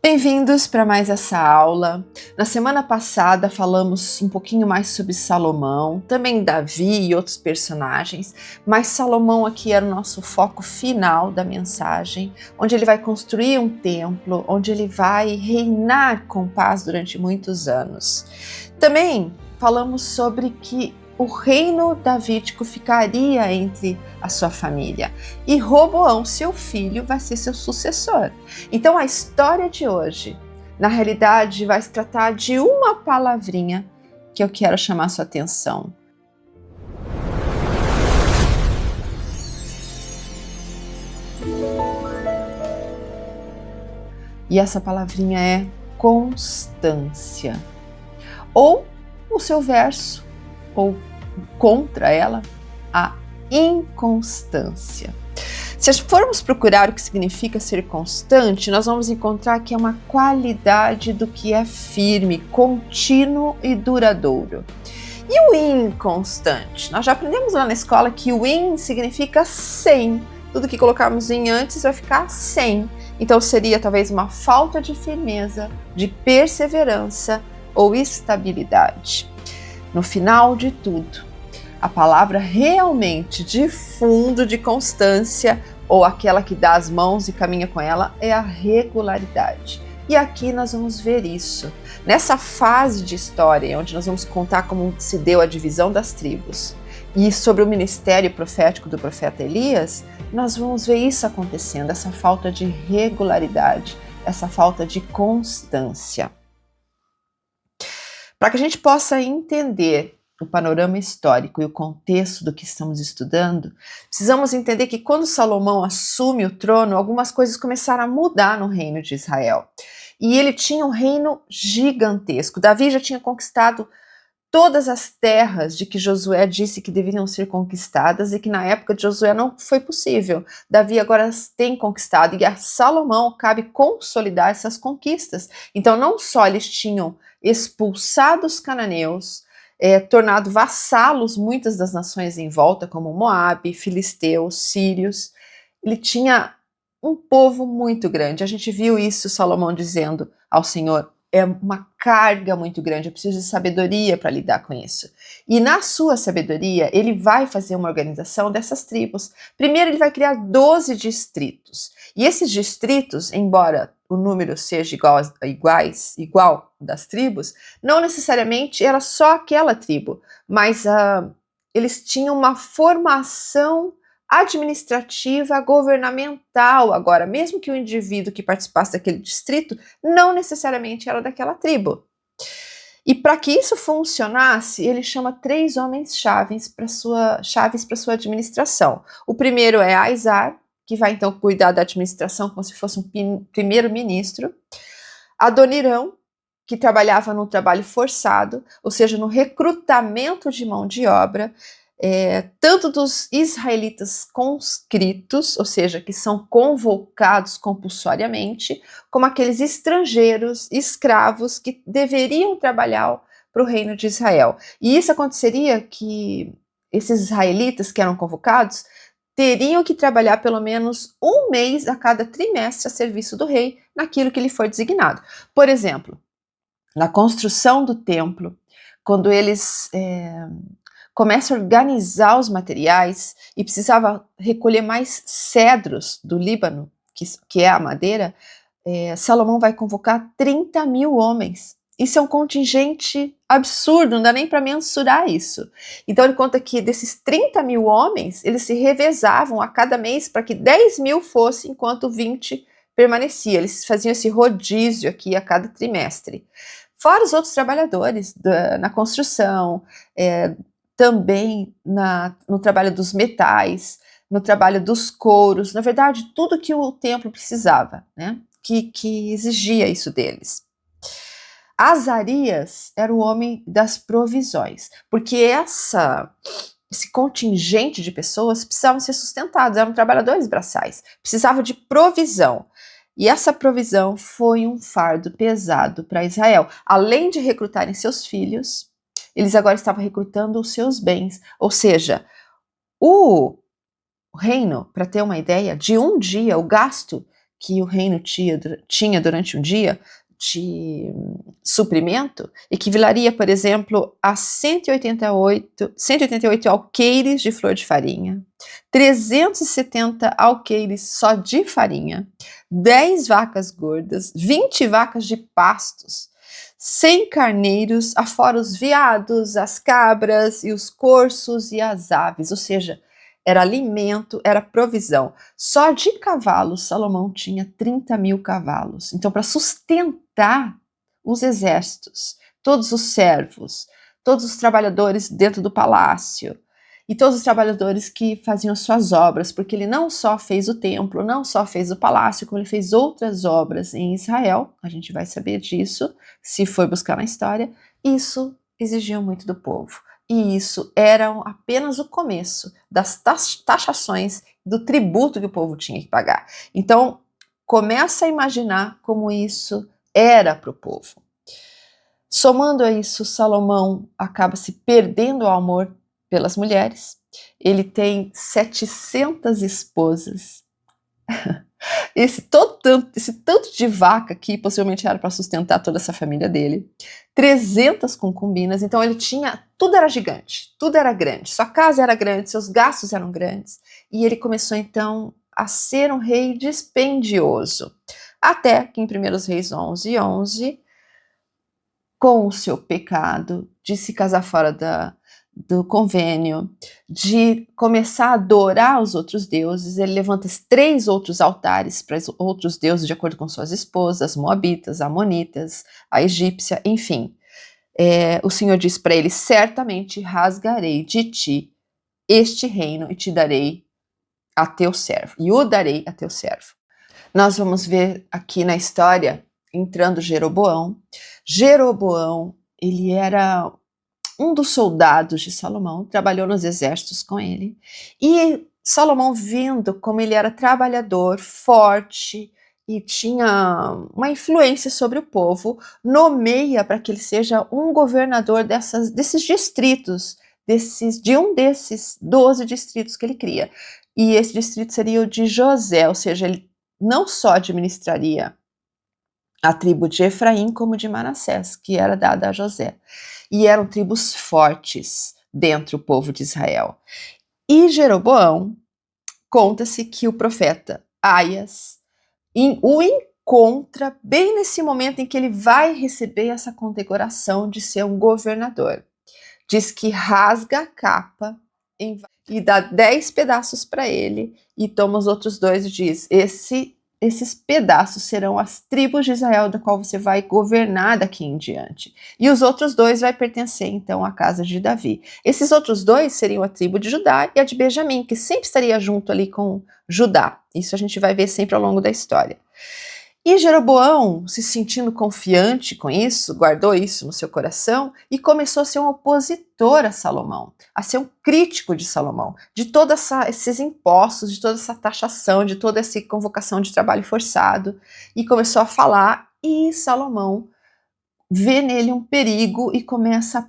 Bem-vindos para mais essa aula. Na semana passada falamos um pouquinho mais sobre Salomão, também Davi e outros personagens, mas Salomão aqui era o nosso foco final da mensagem, onde ele vai construir um templo, onde ele vai reinar com paz durante muitos anos. Também falamos sobre que o reino davídico ficaria entre a sua família e Roboão, seu filho, vai ser seu sucessor. Então a história de hoje, na realidade, vai se tratar de uma palavrinha que eu quero chamar sua atenção. E essa palavrinha é constância. Ou o seu verso, ou contra ela, a inconstância. Se formos procurar o que significa ser constante, nós vamos encontrar que é uma qualidade do que é firme, contínuo e duradouro. E o inconstante? Nós já aprendemos lá na escola que o in significa sem. Tudo que colocarmos em antes vai ficar sem. Então seria talvez uma falta de firmeza, de perseverança ou estabilidade. No final de tudo, a palavra realmente de fundo, de constância, ou aquela que dá as mãos e caminha com ela, é a regularidade. E aqui nós vamos ver isso. Nessa fase de história, onde nós vamos contar como se deu a divisão das tribos, e sobre o ministério profético do profeta Elias, nós vamos ver isso acontecendo, essa falta de regularidade, essa falta de constância. Para que a gente possa entender o panorama histórico e o contexto do que estamos estudando, precisamos entender que quando Salomão assume o trono, algumas coisas começaram a mudar no reino de Israel. E ele tinha um reino gigantesco. Davi já tinha conquistado todas as terras de que Josué disse que deveriam ser conquistadas e que na época de Josué não foi possível. Davi agora tem conquistado e a Salomão cabe consolidar essas conquistas. Então não só eles tinham expulsado os cananeus, tornado vassalos muitas das nações em volta, como Moabe, filisteus, sírios. Ele tinha um povo muito grande. A gente viu isso, Salomão dizendo ao Senhor, é uma carga muito grande, eu preciso de sabedoria para lidar com isso. E na sua sabedoria, ele vai fazer uma organização dessas tribos. Primeiro, ele vai criar 12 distritos. E esses distritos, embora o número seja igual das tribos, não necessariamente era só aquela tribo, mas eles tinham uma formação administrativa, governamental agora, mesmo que o indivíduo que participasse daquele distrito não necessariamente era daquela tribo. E para que isso funcionasse, ele chama 3 homens chaves para sua administração. O primeiro é Aizar, que vai então cuidar da administração como se fosse um primeiro-ministro. Adonirão, que trabalhava no trabalho forçado, ou seja, no recrutamento de mão de obra, tanto dos israelitas conscritos, ou seja, que são convocados compulsoriamente, como aqueles estrangeiros, escravos, que deveriam trabalhar para o reino de Israel. E isso aconteceria que esses israelitas que eram convocados teriam que trabalhar pelo menos um mês a cada trimestre a serviço do rei, naquilo que lhe foi designado. Por exemplo, na construção do templo, quando eles começam a organizar os materiais e precisava recolher mais cedros do Líbano, que é a madeira, Salomão vai convocar 30 mil homens. Isso é um contingente absurdo, não dá nem para mensurar isso. Então ele conta que desses 30 mil homens, eles se revezavam a cada mês para que 10 mil fossem, enquanto 20 permanecia. Eles faziam esse rodízio aqui a cada trimestre. Fora os outros trabalhadores na construção, também no trabalho dos metais, no trabalho dos couros, na verdade, tudo que o templo precisava, né? Que exigia isso deles. Azarias era o homem das provisões, porque esse contingente de pessoas precisavam ser sustentados, eram trabalhadores braçais, precisava de provisão. E essa provisão foi um fardo pesado para Israel. Além de recrutarem seus filhos, eles agora estavam recrutando os seus bens. Ou seja, o reino, para ter uma ideia, de um dia, o gasto que o reino tinha durante um dia de suprimento equivaleria, por exemplo, a 188 alqueires de flor de farinha, 370 alqueires só de farinha, 10 vacas gordas, 20 vacas de pastos, 100 carneiros, afora os veados, as cabras e os corços e as aves, ou seja, era alimento, era provisão. Só de cavalos, Salomão tinha 30.000 cavalos. Então, para sustentar os exércitos, todos os servos, todos os trabalhadores dentro do palácio e todos os trabalhadores que faziam suas obras, porque ele não só fez o templo, não só fez o palácio, como ele fez outras obras em Israel, a gente vai saber disso se for buscar na história. Isso exigia muito do povo. E isso era apenas o começo das taxações, do tributo que o povo tinha que pagar. Então, começa a imaginar como isso era para o povo. Somando a isso, Salomão acaba se perdendo o amor pelas mulheres. Ele tem 700 esposas. Esse tanto de vaca que possivelmente era para sustentar toda essa família dele, 300 concubinas, então ele tinha, tudo era gigante, tudo era grande, sua casa era grande, seus gastos eram grandes, e ele começou então a ser um rei dispendioso, até que em 1 Reis 11:11, com o seu pecado de se casar fora do convênio, de começar a adorar os outros deuses, ele levanta 3 outros altares para outros deuses de acordo com suas esposas, moabitas, amonitas, a egípcia, enfim. O Senhor diz para ele: certamente rasgarei de ti este reino e te darei a teu servo, e o darei a teu servo. Nós vamos ver aqui na história, entrando Jeroboão. Jeroboão, ele era um dos soldados de Salomão, trabalhou nos exércitos com ele, e Salomão, vendo como ele era trabalhador, forte e tinha uma influência sobre o povo, nomeia para que ele seja um governador desses distritos, de um desses 12 distritos que ele cria. E esse distrito seria o de José, ou seja, ele não só administraria a tribo de Efraim como de Manassés, que era dada a José. E eram tribos fortes dentro do povo de Israel. E Jeroboão, conta-se que o profeta Aias o encontra bem nesse momento em que ele vai receber essa condecoração de ser um governador. Diz que rasga a capa e dá 10 pedaços para ele, e toma os outros 2 e diz: esses pedaços serão as tribos de Israel da qual você vai governar daqui em diante. E os outros 2 vai pertencer então à casa de Davi. Esses outros 2 seriam a tribo de Judá e a de Benjamim, que sempre estaria junto ali com Judá. Isso a gente vai ver sempre ao longo da história. E Jeroboão, se sentindo confiante com isso, guardou isso no seu coração e começou a ser um opositor a Salomão, a ser um crítico de Salomão, de todos esses impostos, de toda essa taxação, de toda essa convocação de trabalho forçado, e começou a falar, e Salomão vê nele um perigo e começa a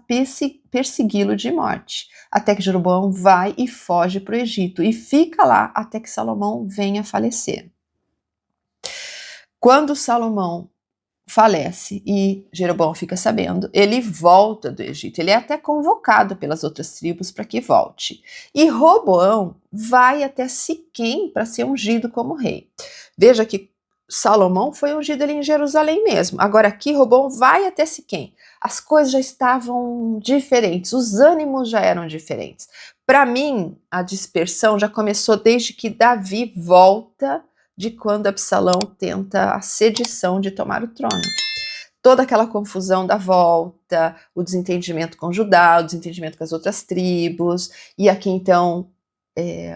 persegui-lo de morte, até que Jeroboão vai e foge para o Egito e fica lá até que Salomão venha a falecer. Quando Salomão falece e Jeroboão fica sabendo, ele volta do Egito. Ele é até convocado pelas outras tribos para que volte. E Roboão vai até Siquém para ser ungido como rei. Veja que Salomão foi ungido ali em Jerusalém mesmo. Agora aqui Roboão vai até Siquém. As coisas já estavam diferentes, os ânimos já eram diferentes. Para mim, a dispersão já começou desde que Davi volta de quando Absalão tenta a sedição de tomar o trono. Toda aquela confusão da volta, o desentendimento com Judá, o desentendimento com as outras tribos, e aqui então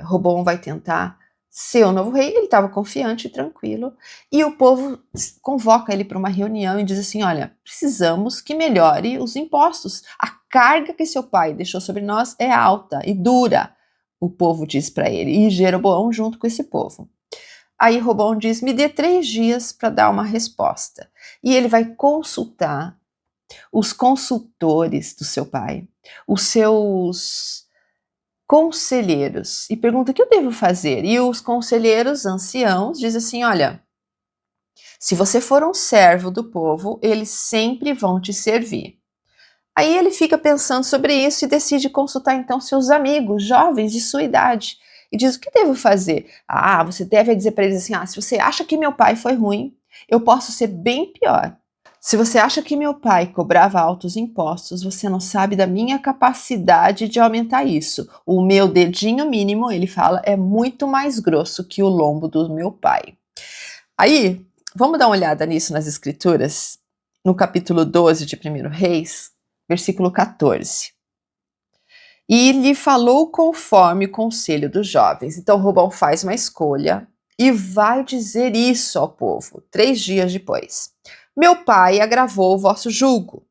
Roboão vai tentar ser o novo rei. Ele estava confiante e tranquilo, e o povo convoca ele para uma reunião e diz assim: olha, precisamos que melhore os impostos, a carga que seu pai deixou sobre nós é alta e dura, o povo diz para ele, e Jeroboão junto com esse povo. Aí Roboão diz: me dê 3 dias para dar uma resposta. E ele vai consultar os consultores do seu pai, os seus conselheiros, e pergunta: o que eu devo fazer? E os conselheiros anciãos dizem assim: olha, Se você for um servo do povo, eles sempre vão te servir. Aí ele fica pensando sobre isso e decide consultar então seus amigos, jovens de sua idade, e diz: o que devo fazer? Ah, você deve dizer para eles assim: se você acha que meu pai foi ruim, eu posso ser bem pior. Se você acha que meu pai cobrava altos impostos, você não sabe da minha capacidade de aumentar isso. O meu dedinho mínimo, ele fala, é muito mais grosso que o lombo do meu pai. Aí, vamos dar uma olhada nisso nas escrituras? No capítulo 12 de 1 Reis, versículo 14. E lhe falou conforme o conselho dos jovens. Então Robão faz uma escolha e vai dizer isso ao povo 3 dias depois. Meu pai agravou o vosso jugo,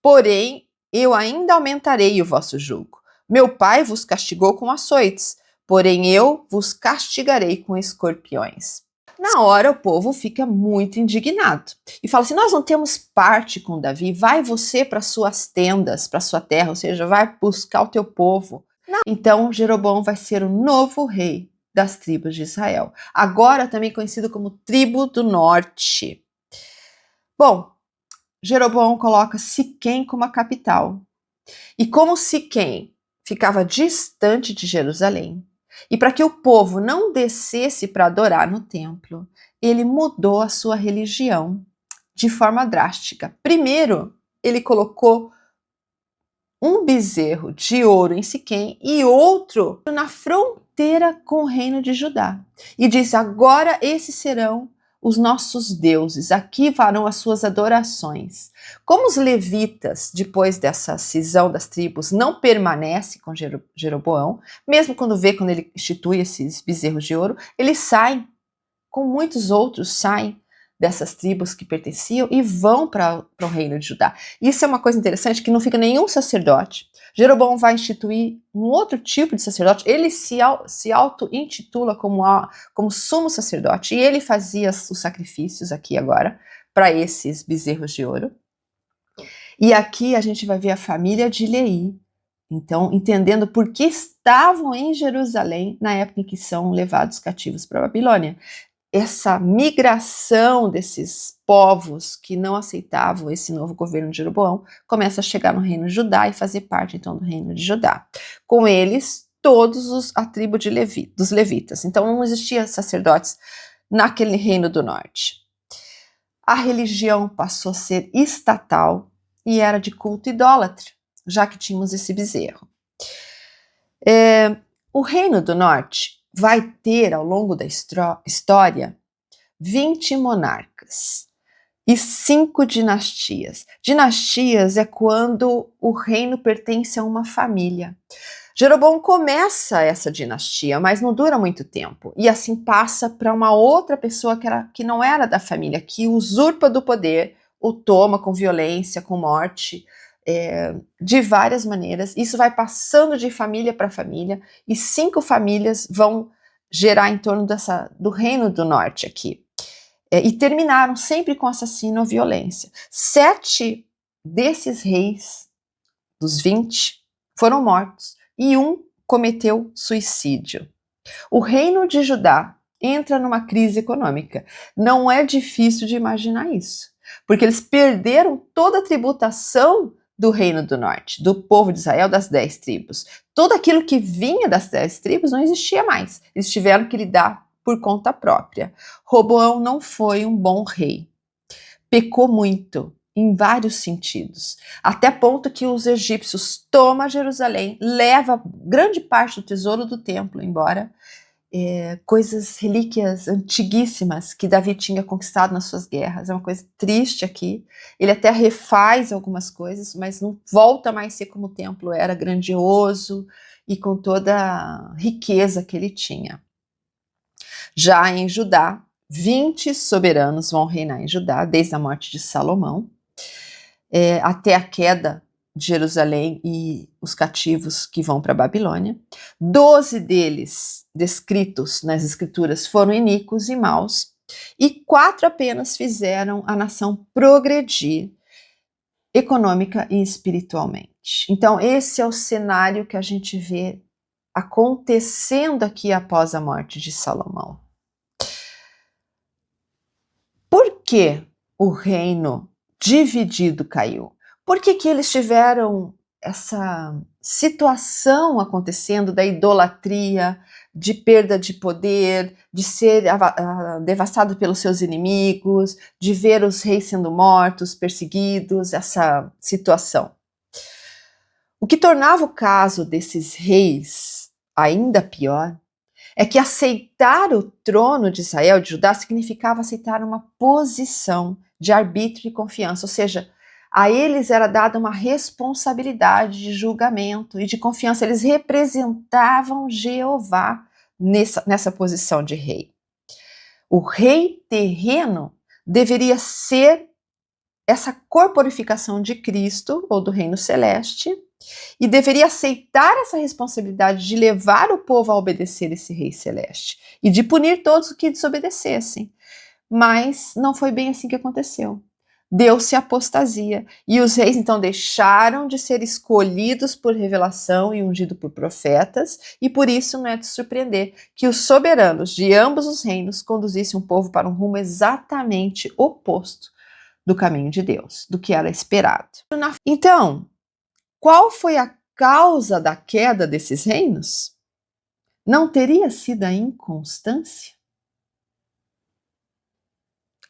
porém eu ainda aumentarei o vosso jugo. Meu pai vos castigou com açoites, porém eu vos castigarei com escorpiões. Na hora o povo fica muito indignado e fala assim: nós não temos parte com Davi, vai você para suas tendas, para sua terra, ou seja, vai buscar o teu povo. Não. Então Jeroboão vai ser o novo rei das tribos de Israel, agora também conhecido como tribo do norte. Bom, Jeroboão coloca Siquém como a capital. E como Siquém ficava distante de Jerusalém, e para que o povo não descesse para adorar no templo, ele mudou a sua religião de forma drástica. Primeiro, ele colocou um bezerro de ouro em Siquém e outro na fronteira com o reino de Judá. E disse: agora esses serão os nossos deuses, aqui farão as suas adorações. Como os levitas, depois dessa cisão das tribos, não permanecem com Jeroboão, mesmo quando ele institui esses bezerros de ouro, eles saem, com muitos outros saem dessas tribos que pertenciam e vão para o reino de Judá. Isso é uma coisa interessante, que não fica nenhum sacerdote. Jeroboão vai instituir um outro tipo de sacerdote, ele se auto-intitula como sumo sacerdote, e ele fazia os sacrifícios aqui agora, para esses bezerros de ouro. E aqui a gente vai ver a família de Leí, então, entendendo por que estavam em Jerusalém na época em que são levados cativos para a Babilônia. Essa migração desses povos que não aceitavam esse novo governo de Jeroboão começa a chegar no reino de Judá e fazer parte então do reino de Judá. Com eles, a tribo dos levitas. Então não existia sacerdotes naquele reino do norte. A religião passou a ser estatal e era de culto idólatra, já que tínhamos esse bezerro. O reino do norte vai ter, ao longo da história, 20 monarcas e 5 dinastias. Dinastias é quando o reino pertence a uma família. Jeroboão começa essa dinastia, mas não dura muito tempo. E assim passa para uma outra pessoa que não era da família, que usurpa do poder, o toma com violência, com morte, de várias maneiras. Isso vai passando de família para família, e 5 famílias vão gerar em torno do reino do norte aqui. E terminaram sempre com assassino ou violência. 7 desses reis, dos 20, foram mortos, e um cometeu suicídio. O reino de Judá entra numa crise econômica. Não é difícil de imaginar isso, porque eles perderam toda a tributação do reino do norte, do povo de Israel, das 10 tribos. Tudo aquilo que vinha das 10 tribos não existia mais. Eles tiveram que lidar por conta própria. Roboão não foi um bom rei. Pecou muito, em vários sentidos, até ponto que os egípcios tomam Jerusalém, leva grande parte do tesouro do templo embora, relíquias antiguíssimas que Davi tinha conquistado nas suas guerras. É uma coisa triste aqui. Ele até refaz algumas coisas, mas não volta mais a ser como o templo era, grandioso e com toda a riqueza que ele tinha. Já em Judá, 20 soberanos vão reinar em Judá, desde a morte de Salomão, até a queda de Jerusalém e os cativos que vão para a Babilônia. 12 deles, descritos nas escrituras, foram iníquos e maus, e 4 apenas fizeram a nação progredir econômica e espiritualmente. Então, esse é o cenário que a gente vê acontecendo aqui após a morte de Salomão. Por que o reino dividido caiu? Por que que eles tiveram essa situação acontecendo da idolatria, de perda de poder, de ser devastado pelos seus inimigos, de ver os reis sendo mortos, perseguidos, essa situação? O que tornava o caso desses reis ainda pior é que aceitar o trono de Israel, de Judá, significava aceitar uma posição de arbítrio e confiança, ou seja, a eles era dada uma responsabilidade de julgamento e de confiança. Eles representavam Jeová nessa posição de rei. O rei terreno deveria ser essa corporificação de Cristo, ou do reino celeste, e deveria aceitar essa responsabilidade de levar o povo a obedecer esse rei celeste e de punir todos os que desobedecessem. Mas não foi bem assim que aconteceu. Deu-se apostasia e os reis então deixaram de ser escolhidos por revelação e ungidos por profetas, e por isso não é de surpreender que os soberanos de ambos os reinos conduzissem o povo para um rumo exatamente oposto do caminho de Deus, do que era esperado. Então, qual foi a causa da queda desses reinos? Não teria sido a inconstância?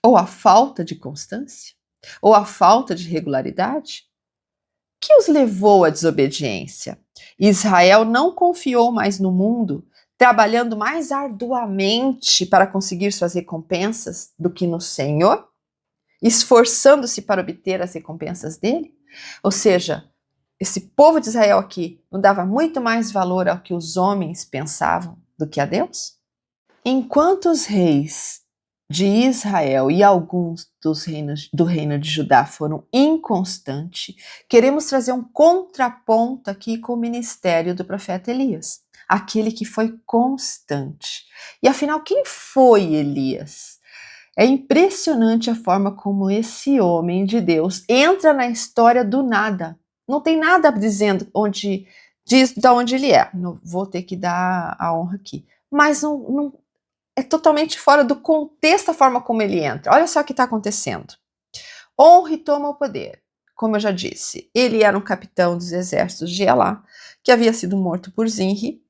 Ou a falta de constância? Ou a falta de regularidade? O que os levou à desobediência? Israel não confiou mais no mundo, trabalhando mais arduamente para conseguir suas recompensas do que no Senhor, esforçando-se para obter as recompensas dele? Ou seja, esse povo de Israel aqui não dava muito mais valor ao que os homens pensavam do que a Deus? Enquanto os reis de Israel e alguns do reino de Judá foram inconstantes, queremos trazer um contraponto aqui com o ministério do profeta Elias, aquele que foi constante. E afinal, quem foi Elias? É impressionante a forma como esse homem de Deus entra na história do nada. Não tem nada dizendo diz de onde ele é. Não vou ter que dar a honra aqui. Mas não é totalmente fora do contexto a forma como ele entra. Olha só o que está acontecendo. Honre toma o poder. Como eu já disse, ele era um capitão dos exércitos de Elá, que havia sido morto por Zinri.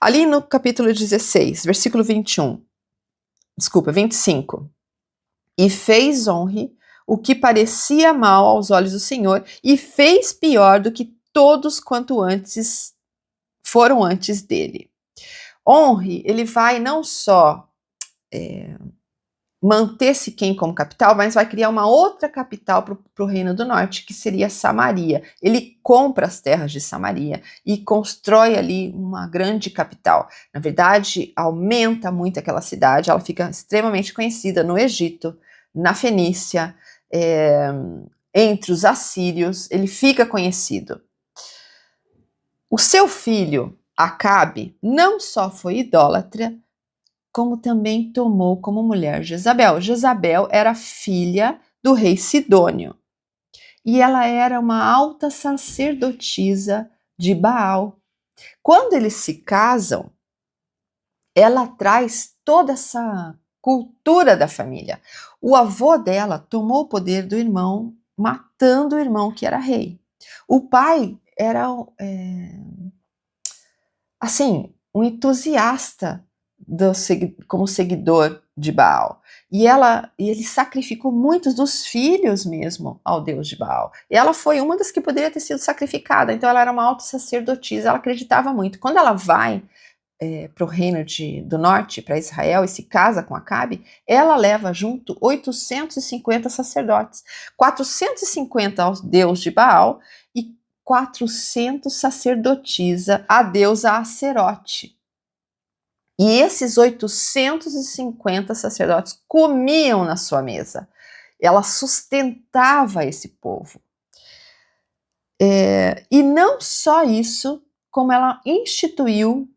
Ali no capítulo 16, versículo 25. E fez Honre o que parecia mal aos olhos do Senhor, e fez pior do que todos quanto antes foram antes dele. Honre, ele vai não só manter Siquém como capital, mas vai criar uma outra capital para o reino do norte, que seria Samaria. Ele compra as terras de Samaria e constrói ali uma grande capital. Na verdade, aumenta muito aquela cidade, ela fica extremamente conhecida no Egito, na Fenícia, entre os assírios, ele fica conhecido. O seu filho, Acabe, não só foi idólatra, como também tomou como mulher Jezabel. Jezabel era filha do rei Sidônio e ela era uma alta sacerdotisa de Baal. Quando eles se casam, ela traz toda essa cultura da família. O avô dela tomou o poder do irmão, matando o irmão que era rei. O pai era assim, um entusiasta como seguidor de Baal. E ele sacrificou muitos dos filhos mesmo ao deus de Baal. E ela foi uma das que poderia ter sido sacrificada. Então ela era uma alta sacerdotisa, ela acreditava muito. Quando ela vai para o reino do norte, para Israel, e se casa com Acabe, ela leva junto 850 sacerdotes, 450 aos deus de Baal e 400 sacerdotisa a deusa Acerote. E esses 850 sacerdotes comiam na sua mesa. Ela sustentava esse povo. E não só isso, como ela instituiu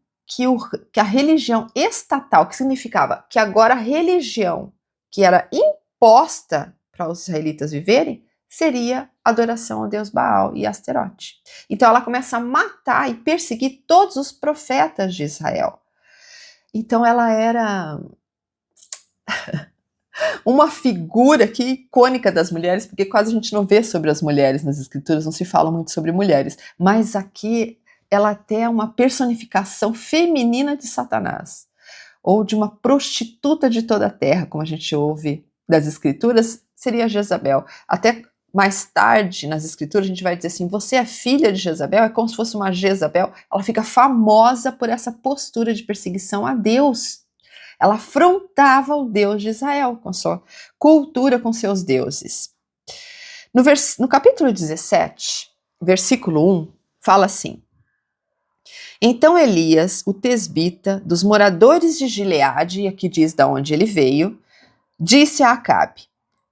que a religião estatal, que significava que agora a religião que era imposta para os israelitas viverem, seria adoração ao deus Baal e Asterote. Então ela começa a matar e perseguir todos os profetas de Israel. Então ela era uma figura que icônica das mulheres, porque quase a gente não vê sobre as mulheres nas escrituras, não se fala muito sobre mulheres, mas aqui ela até é uma personificação feminina de Satanás, ou de uma prostituta de toda a terra, como a gente ouve das escrituras, seria Jezabel. Até mais tarde nas escrituras a gente vai dizer assim, você é filha de Jezabel, é como se fosse uma Jezabel, ela fica famosa por essa postura de perseguição a Deus. Ela afrontava o Deus de Israel com sua cultura, com seus deuses. No capítulo 17, versículo 1, fala assim: então Elias, o tesbita, dos moradores de Gileade, e aqui diz de onde ele veio, disse a Acabe: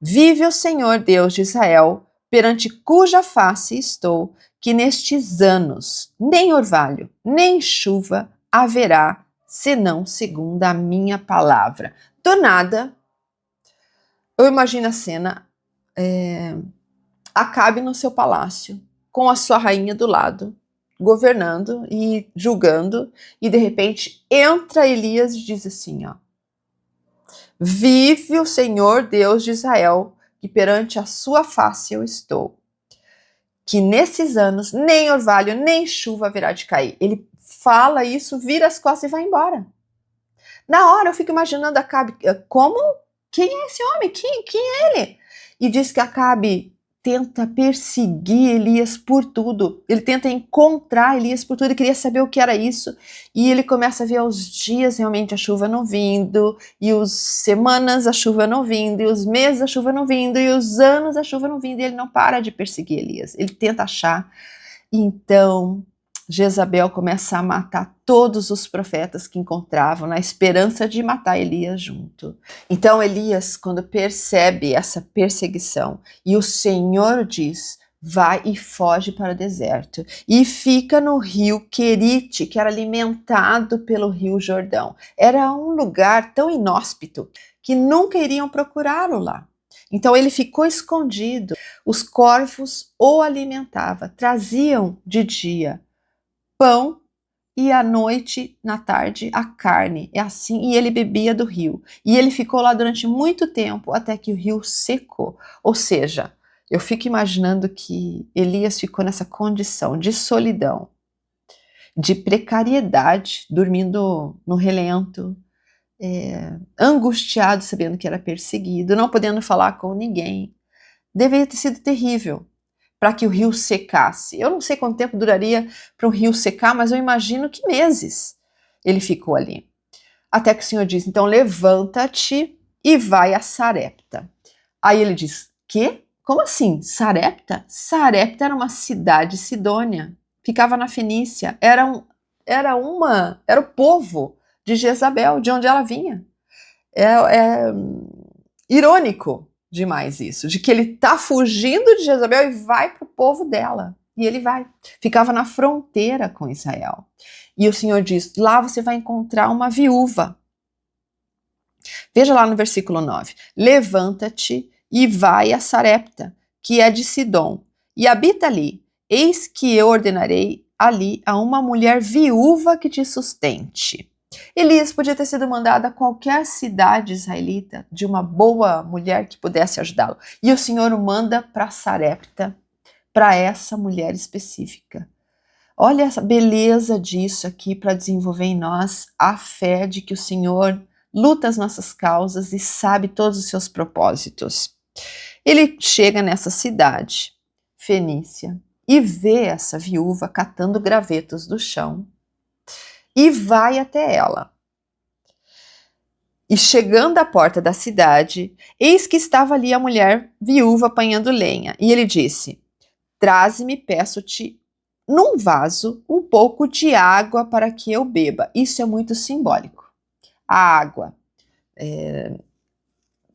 vive o Senhor Deus de Israel, perante cuja face estou, que nestes anos nem orvalho, nem chuva haverá, senão segundo a minha palavra. Do nada, eu imagino a cena, Acabe no seu palácio, com a sua rainha do lado, governando e julgando, e de repente entra Elias e diz assim, ó: vive o Senhor Deus de Israel, que perante a sua face eu estou, que nesses anos nem orvalho, nem chuva haverá de cair. Ele fala isso, vira as costas e vai embora. Na hora eu fico imaginando Acabe, como? Quem é esse homem? Quem é ele? E diz que Acabe tenta perseguir Elias por tudo. Ele tenta encontrar Elias por tudo. Ele queria saber o que era isso. E ele começa a ver os dias realmente a chuva não vindo, e as semanas a chuva não vindo, e os meses a chuva não vindo, e os anos a chuva não vindo. E ele não para de perseguir Elias. Ele tenta achar. Então Jezabel começa a matar todos os profetas que encontravam, na esperança de matar Elias junto. Então Elias, quando percebe essa perseguição, e o Senhor diz, vai e foge para o deserto, e fica no rio Querite, que era alimentado pelo rio Jordão. Era um lugar tão inóspito que nunca iriam procurá-lo lá. Então ele ficou escondido. Os corvos o alimentavam, traziam de dia pão e à noite, na tarde, a carne. É assim, e ele bebia do rio. E ele ficou lá durante muito tempo, até que o rio secou. Ou seja, eu fico imaginando que Elias ficou nessa condição de solidão, de precariedade, dormindo no relento, angustiado, sabendo que era perseguido, não podendo falar com ninguém. Deveria ter sido terrível para que o rio secasse. Eu não sei quanto tempo duraria para o rio secar, mas eu imagino que meses ele ficou ali. Até que o Senhor diz, então levanta-te e vai a Sarepta. Aí ele diz, quê? Como assim? Sarepta? Sarepta era uma cidade sidônia, ficava na Fenícia, era o povo de Jezabel, de onde ela vinha. É irônico demais isso, de que ele tá fugindo de Jezabel e vai para o povo dela. E ele vai. Ficava na fronteira com Israel. E o Senhor diz, lá você vai encontrar uma viúva. Veja lá no versículo 9. Levanta-te e vai a Sarepta, que é de Sidom, e habita ali. Eis que eu ordenarei ali a uma mulher viúva que te sustente. Elias podia ter sido mandado a qualquer cidade israelita de uma boa mulher que pudesse ajudá-lo. E o Senhor o manda para Sarepta, para essa mulher específica. Olha essa beleza disso aqui para desenvolver em nós a fé de que o Senhor luta as nossas causas e sabe todos os seus propósitos. Ele chega nessa cidade, Fenícia, e vê essa viúva catando gravetos do chão e vai até ela. E chegando à porta da cidade, eis que estava ali a mulher viúva apanhando lenha. E ele disse, traze-me, peço-te, num vaso, um pouco de água para que eu beba. Isso é muito simbólico. A água.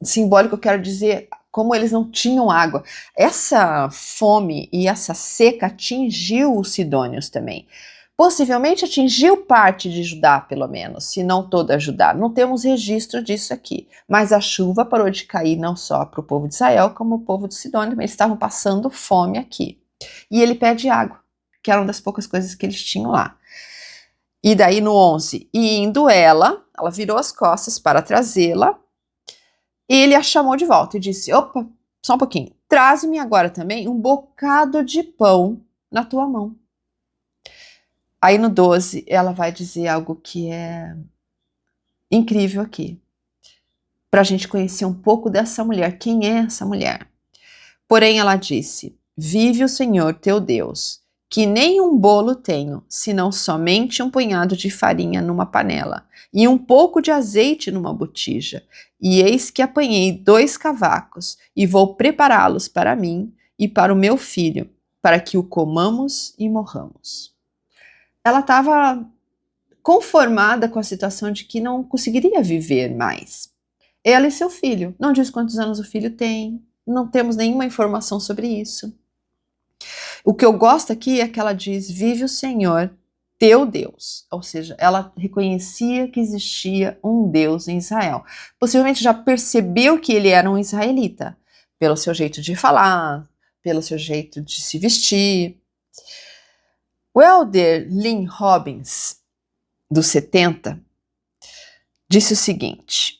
Simbólico, eu quero dizer, como eles não tinham água. Essa fome e essa seca atingiu os sidônios também. Possivelmente atingiu parte de Judá, pelo menos, se não toda Judá. Não temos registro disso aqui. Mas a chuva parou de cair não só para o povo de Israel, como o povo de Sidônia. Eles estavam passando fome aqui. E ele pede água, que era uma das poucas coisas que eles tinham lá. E daí no 11, e indo ela virou as costas para trazê-la, Ele a chamou de volta e disse: opa, só um pouquinho, traze-me agora também um bocado de pão na tua mão. Aí no 12, ela vai dizer algo que é incrível aqui, para a gente conhecer um pouco dessa mulher. Quem é essa mulher? Porém, ela disse: vive o Senhor teu Deus, que nem um bolo tenho, senão somente um punhado de farinha numa panela, e um pouco de azeite numa botija. E eis que apanhei 2 cavacos, e vou prepará-los para mim e para o meu filho, para que o comamos e morramos. Ela estava conformada com a situação de que não conseguiria viver mais. Ela e seu filho. Não diz quantos anos o filho tem, não temos nenhuma informação sobre isso. O que eu gosto aqui é que ela diz: vive o Senhor, teu Deus. Ou seja, ela reconhecia que existia um Deus em Israel. Possivelmente já percebeu que ele era um israelita, pelo seu jeito de falar, pelo seu jeito de se vestir. O elder Lynn Robbins, dos 70, disse o seguinte: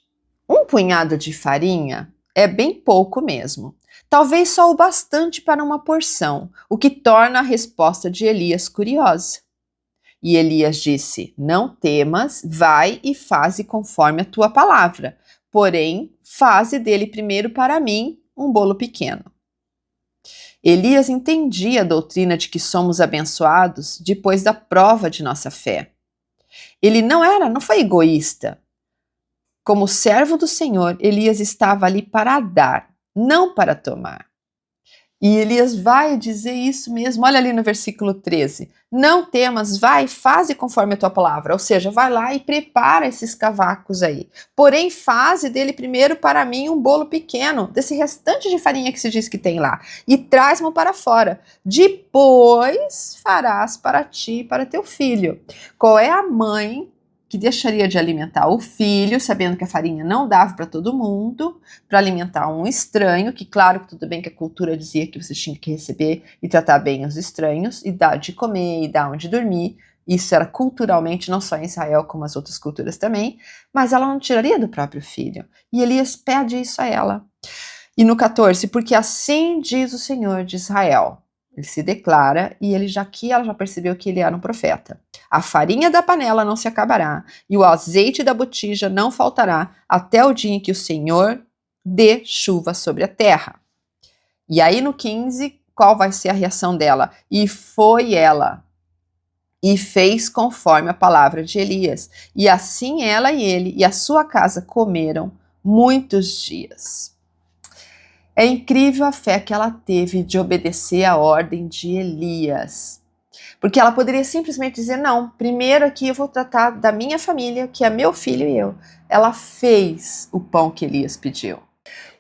um punhado de farinha é bem pouco mesmo. Talvez só o bastante para uma porção, o que torna a resposta de Elias curiosa. E Elias disse: não temas, vai e faze conforme a tua palavra. Porém, faze dele primeiro para mim um bolo pequeno. Elias entendia a doutrina de que somos abençoados depois da prova de nossa fé. Ele não foi egoísta. Como servo do Senhor, Elias estava ali para dar, não para tomar. E Elias vai dizer isso mesmo, olha ali no versículo 13. Não temas, vai, faze conforme a tua palavra. Ou seja, vai lá e prepara esses cavacos aí. Porém, faze dele primeiro para mim um bolo pequeno, desse restante de farinha que se diz que tem lá, e traz-mo para fora. Depois farás para ti e para teu filho. Qual é a mãe que deixaria de alimentar o filho, sabendo que a farinha não dava para todo mundo, para alimentar um estranho, que claro que tudo bem que a cultura dizia que você tinha que receber e tratar bem os estranhos, e dar de comer, e dar onde dormir. Isso era culturalmente, não só em Israel, como as outras culturas também, mas ela não tiraria do próprio filho. E Elias pede isso a ela. E no 14, porque assim diz o Senhor de Israel. Ele se declara e ela já percebeu que ele era um profeta. A farinha da panela não se acabará e o azeite da botija não faltará até o dia em que o Senhor dê chuva sobre a terra. E aí no 15, qual vai ser a reação dela? E foi ela e fez conforme a palavra de Elias. E assim ela e ele e a sua casa comeram muitos dias. É incrível a fé que ela teve de obedecer à ordem de Elias. Porque ela poderia simplesmente dizer: não, primeiro aqui eu vou tratar da minha família, que é meu filho e eu. Ela fez o pão que Elias pediu.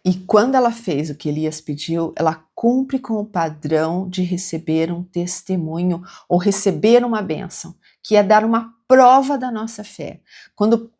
E quando ela fez o que Elias pediu, ela cumpre com o padrão de receber um testemunho ou receber uma bênção, que é dar uma prova da nossa fé. Quando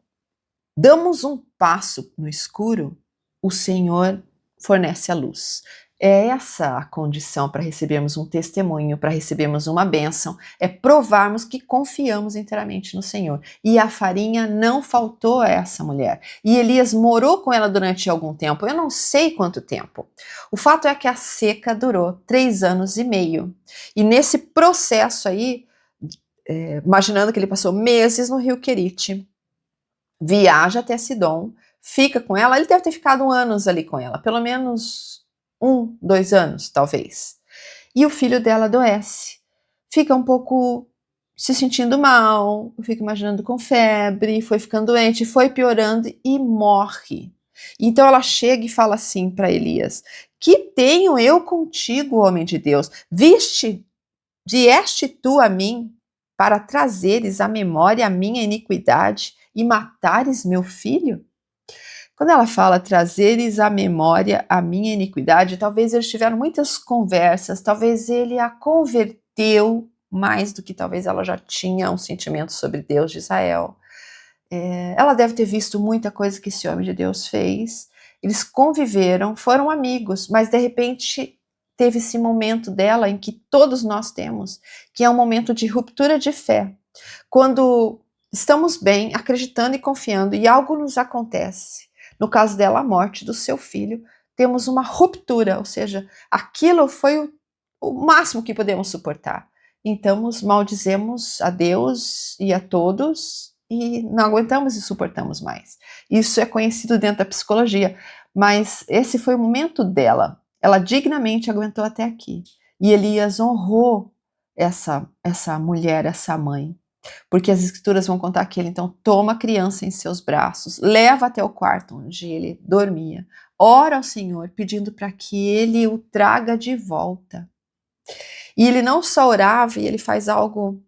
damos um passo no escuro, o Senhor fornece a luz. É essa a condição para recebermos um testemunho, para recebermos uma bênção, é provarmos que confiamos inteiramente no Senhor. E a farinha não faltou a essa mulher. E Elias morou com ela durante algum tempo, eu não sei quanto tempo. O fato é que a seca durou 3 anos e meio. E nesse processo aí, imaginando que ele passou meses no rio Querite, viaja até Sidom, fica com ela, ele deve ter ficado anos ali com ela, pelo menos 1, 2 anos, talvez. E o filho dela adoece, fica um pouco se sentindo mal, fica imaginando com febre, foi ficando doente, foi piorando e morre. Então ela chega e fala assim para Elias: que tenho eu contigo, homem de Deus? Vieste tu a mim para trazeres à memória a minha iniquidade e matares meu filho? Quando ela fala trazeres à memória a minha iniquidade, talvez eles tiveram muitas conversas, talvez ele a converteu mais do que talvez ela já tinha um sentimento sobre Deus de Israel. Ela deve ter visto muita coisa que esse homem de Deus fez. Eles conviveram, foram amigos, mas de repente teve esse momento dela em que todos nós temos, que é um momento de ruptura de fé. Quando estamos bem, acreditando e confiando, e algo nos acontece. No caso dela, a morte do seu filho, temos uma ruptura, ou seja, aquilo foi o máximo que podemos suportar. Então, nos maldizemos a Deus e a todos e não aguentamos e suportamos mais. Isso é conhecido dentro da psicologia, mas esse foi o momento dela. Ela dignamente aguentou até aqui. E Elias honrou essa mulher, essa mãe. Porque as escrituras vão contar que ele então toma a criança em seus braços, leva até o quarto onde ele dormia, ora ao Senhor pedindo para que ele o traga de volta. E ele não só orava, e ele faz algo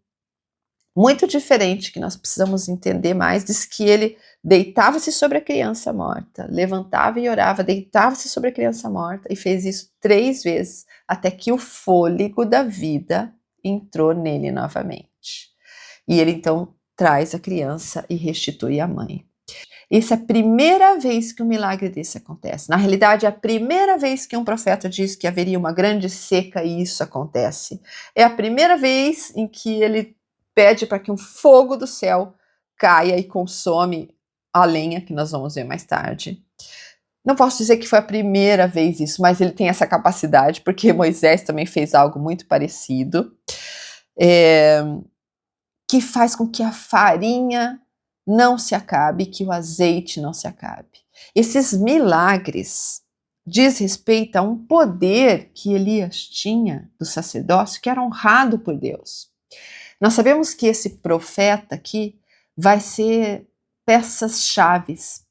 muito diferente que nós precisamos entender mais. Diz que ele deitava-se sobre a criança morta, levantava e orava, deitava-se sobre a criança morta e fez isso 3 vezes, até que o fôlego da vida entrou nele novamente. E ele então traz a criança e restitui a mãe. Essa é a primeira vez que um milagre desse acontece. Na realidade, é a primeira vez que um profeta diz que haveria uma grande seca e isso acontece. É a primeira vez em que ele pede para que um fogo do céu caia e consome a lenha, que nós vamos ver mais tarde. Não posso dizer que foi a primeira vez isso, mas ele tem essa capacidade, porque Moisés também fez algo muito parecido. Que faz com que a farinha não se acabe, que o azeite não se acabe. Esses milagres diz respeito a um poder que Elias tinha do sacerdócio, que era honrado por Deus. Nós sabemos que esse profeta aqui vai ser peças-chaves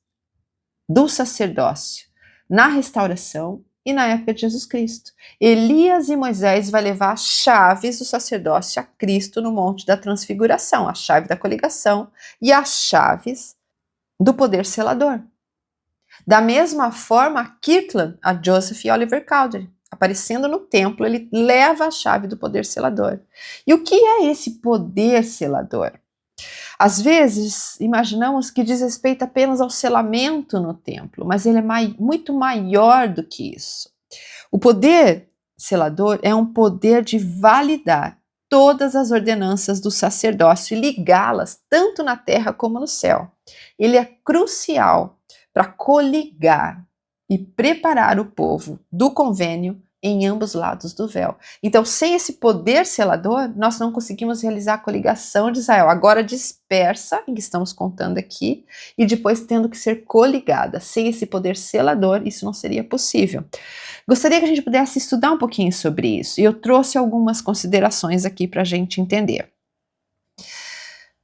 do sacerdócio na restauração e na época de Jesus Cristo. Elias e Moisés vai levar as chaves do sacerdócio a Cristo no Monte da Transfiguração, a chave da coligação e as chaves do poder selador. Da mesma forma, a Kirtland, a Joseph e Oliver Cowdery, aparecendo no templo, ele leva a chave do poder selador. E o que é esse poder selador? Às vezes, imaginamos que diz respeito apenas ao selamento no templo, mas ele é muito maior do que isso. O poder selador é um poder de validar todas as ordenanças do sacerdócio e ligá-las tanto na terra como no céu. Ele é crucial para coligar e preparar o povo do convênio em ambos lados do véu. Então, sem esse poder selador, nós não conseguimos realizar a coligação de Israel, agora dispersa, em que estamos contando aqui, e depois tendo que ser coligada. Sem esse poder selador, isso não seria possível. Gostaria que a gente pudesse estudar um pouquinho sobre isso, e eu trouxe algumas considerações aqui para a gente entender.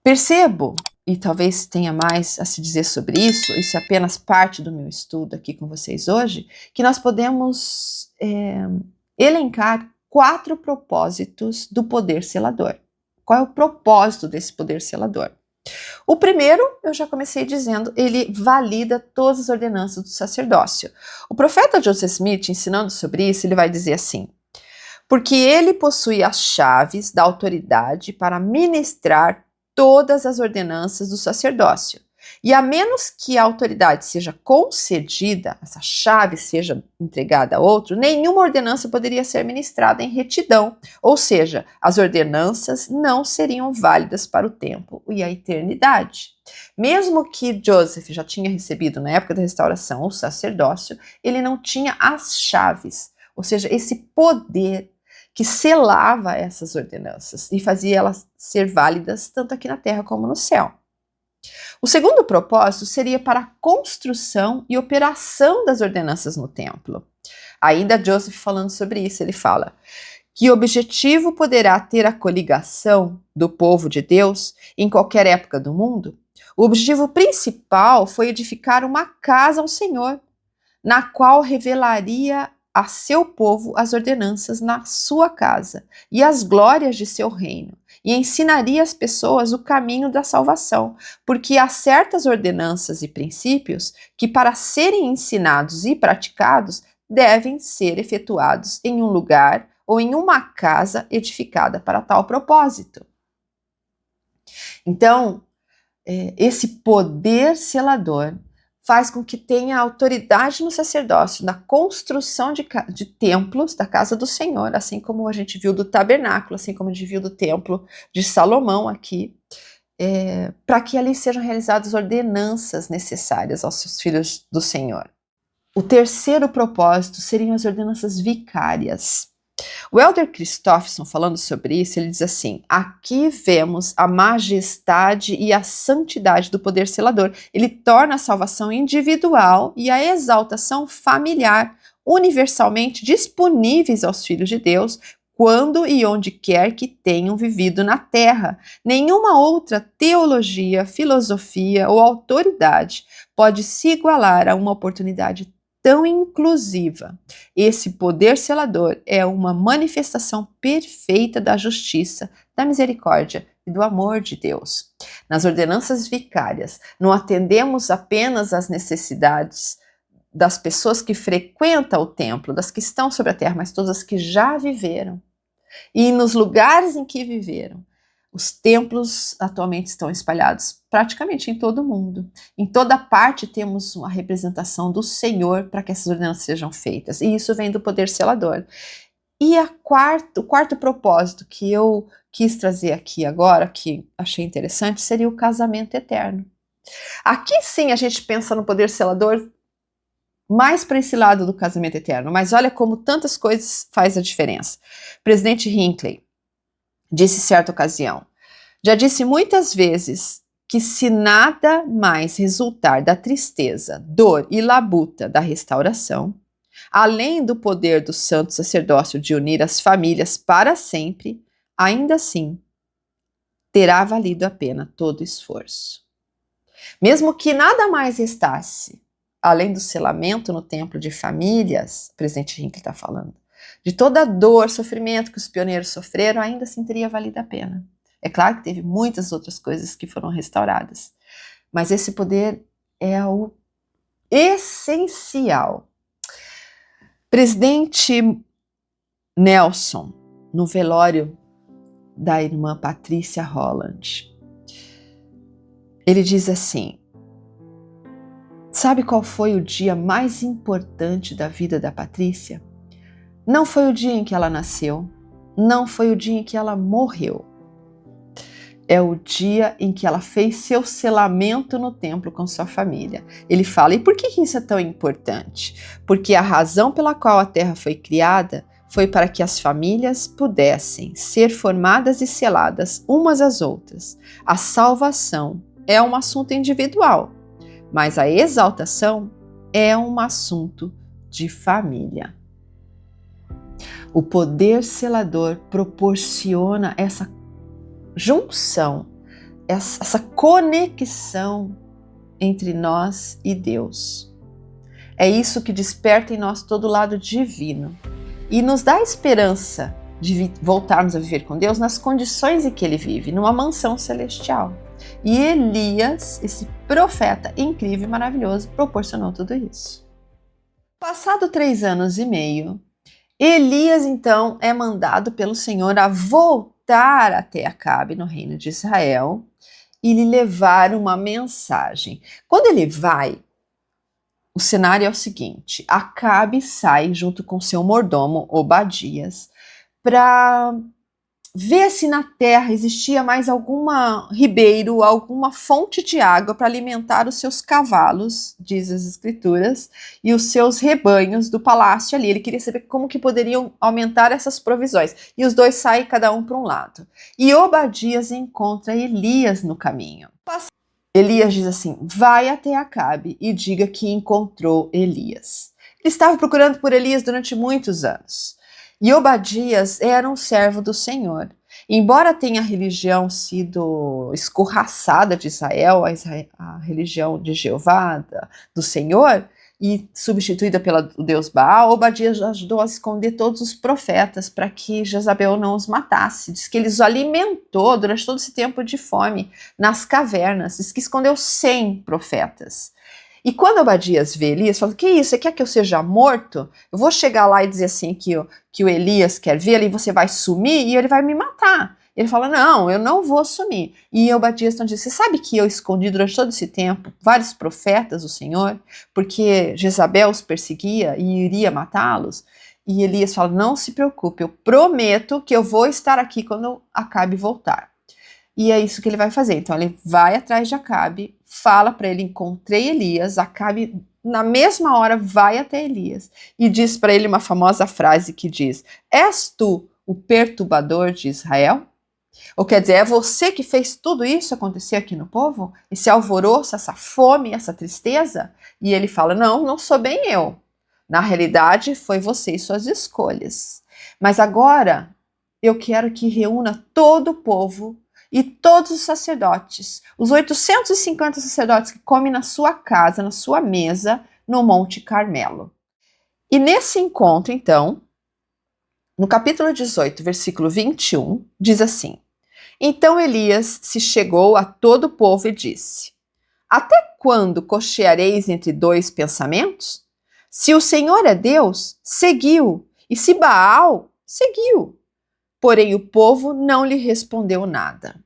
Percebo, e talvez tenha mais a se dizer sobre isso é apenas parte do meu estudo aqui com vocês hoje, que nós podemos elencar 4 propósitos do poder selador. Qual é o propósito desse poder selador? O primeiro, eu já comecei dizendo, ele valida todas as ordenanças do sacerdócio. O profeta Joseph Smith, ensinando sobre isso, ele vai dizer assim: porque ele possui as chaves da autoridade para ministrar todas as ordenanças do sacerdócio. E a menos que a autoridade seja concedida, essa chave seja entregada a outro, nenhuma ordenança poderia ser ministrada em retidão, ou seja, as ordenanças não seriam válidas para o tempo e a eternidade. Mesmo que Joseph já tinha recebido na época da restauração o sacerdócio, ele não tinha as chaves, ou seja, esse poder que selava essas ordenanças e fazia elas ser válidas tanto aqui na terra como no céu. O segundo propósito seria para a construção e operação das ordenanças no templo. Ainda Joseph falando sobre isso, ele fala: que objetivo poderá ter a coligação do povo de Deus em qualquer época do mundo? O objetivo principal foi edificar uma casa ao Senhor, na qual revelaria a seu povo as ordenanças na sua casa e as glórias de seu reino, e ensinaria às pessoas o caminho da salvação, porque há certas ordenanças e princípios que, para serem ensinados e praticados, devem ser efetuados em um lugar ou em uma casa edificada para tal propósito. Então, esse poder selador faz com que tenha autoridade no sacerdócio, na construção de templos da casa do Senhor, assim como a gente viu do tabernáculo, assim como a gente viu do templo de Salomão aqui, para que ali sejam realizadas ordenanças necessárias aos seus filhos do Senhor. O terceiro propósito seriam as ordenanças vicárias. O Elder Christofferson, falando sobre isso, ele diz assim: aqui vemos a majestade e a santidade do poder selador. Ele torna a salvação individual e a exaltação familiar universalmente disponíveis aos filhos de Deus, quando e onde quer que tenham vivido na terra. Nenhuma outra teologia, filosofia ou autoridade pode se igualar a uma oportunidade tão inclusiva. Esse poder selador é uma manifestação perfeita da justiça, da misericórdia e do amor de Deus. Nas ordenanças vicárias, não atendemos apenas às necessidades das pessoas que frequentam o templo, das que estão sobre a terra, mas todas as que já viveram. E nos lugares em que viveram. Os templos atualmente estão espalhados praticamente em todo o mundo. Em toda parte temos uma representação do Senhor para que essas ordenanças sejam feitas. E isso vem do poder selador. E o quarto propósito que eu quis trazer aqui agora, que achei interessante, seria o casamento eterno. Aqui sim a gente pensa no poder selador mais para esse lado do casamento eterno, mas olha como tantas coisas faz a diferença. O presidente Hinckley disse em certa ocasião: já disse muitas vezes que se nada mais resultar da tristeza, dor e labuta da restauração, além do poder do santo sacerdócio de unir as famílias para sempre, ainda assim terá valido a pena todo o esforço. Mesmo que nada mais restasse, além do selamento no templo de famílias, o presidente Hinckley está falando, de toda a dor, sofrimento que os pioneiros sofreram, ainda assim teria valido a pena. É claro que teve muitas outras coisas que foram restauradas, mas esse poder é o essencial. Presidente Nelson, no velório da irmã Patrícia Holland, ele diz assim: sabe qual foi o dia mais importante da vida da Patrícia? Não foi o dia em que ela nasceu, não foi o dia em que ela morreu. É o dia em que ela fez seu selamento no templo com sua família. Ele fala, e por que isso é tão importante? Porque a razão pela qual a terra foi criada foi para que as famílias pudessem ser formadas e seladas umas às outras. A salvação é um assunto individual, mas a exaltação é um assunto de família. O poder selador proporciona essa junção, essa conexão entre nós e Deus. É isso que desperta em nós todo o lado divino e nos dá a esperança de voltarmos a viver com Deus nas condições em que Ele vive, numa mansão celestial. E Elias, esse profeta incrível e maravilhoso, proporcionou tudo isso. Passado 3 anos e meio, Elias então é mandado pelo Senhor a voltar até Acabe no reino de Israel e lhe levar uma mensagem. Quando ele vai, o cenário é o seguinte: Acabe sai junto com seu mordomo Obadias para ver se na terra existia mais alguma ribeiro, alguma fonte de água para alimentar os seus cavalos, diz as escrituras, e os seus rebanhos do palácio ali. Ele queria saber como que poderiam aumentar essas provisões. E os dois saem cada um para um lado. E Obadias encontra Elias no caminho. Elias diz assim: vai até Acabe e diga que encontrou Elias. Ele estava procurando por Elias durante muitos anos. E Obadias era um servo do Senhor. Embora tenha a religião sido escorraçada de Israel, a religião de Jeová, do Senhor, e substituída pelo Deus Baal, Obadias ajudou a esconder todos os profetas para que Jezabel não os matasse. Diz que ele os alimentou durante todo esse tempo de fome nas cavernas. Diz que escondeu 100 profetas. E quando Obadias vê Elias, fala: que isso, você quer que eu seja morto? Eu vou chegar lá e dizer assim que o Elias quer ver, e você vai sumir e ele vai me matar. Ele fala: não, eu não vou sumir. E Obadias então diz: você sabe que eu escondi durante todo esse tempo vários profetas do Senhor, porque Jezabel os perseguia e iria matá-los? E Elias fala: não se preocupe, eu prometo que eu vou estar aqui quando Acabe voltar. E é isso que ele vai fazer. Então ele vai atrás de Acabe, fala para ele: encontrei Elias. Acabe, na mesma hora, vai até Elias e diz para ele uma famosa frase que diz: és tu o perturbador de Israel? Ou quer dizer, é você que fez tudo isso acontecer aqui no povo? Esse alvoroço, essa fome, essa tristeza? E ele fala: não, não sou bem eu. Na realidade, foi você e suas escolhas. Mas agora eu quero que reúna todo o povo e todos os sacerdotes, os 850 sacerdotes que comem na sua casa, na sua mesa, no Monte Carmelo. E nesse encontro, então, no capítulo 18, versículo 21, diz assim: então Elias se chegou a todo o povo e disse: até quando cocheareis entre dois pensamentos? Se o Senhor é Deus, seguiu, e se Baal, seguiu. Porém o povo não lhe respondeu nada.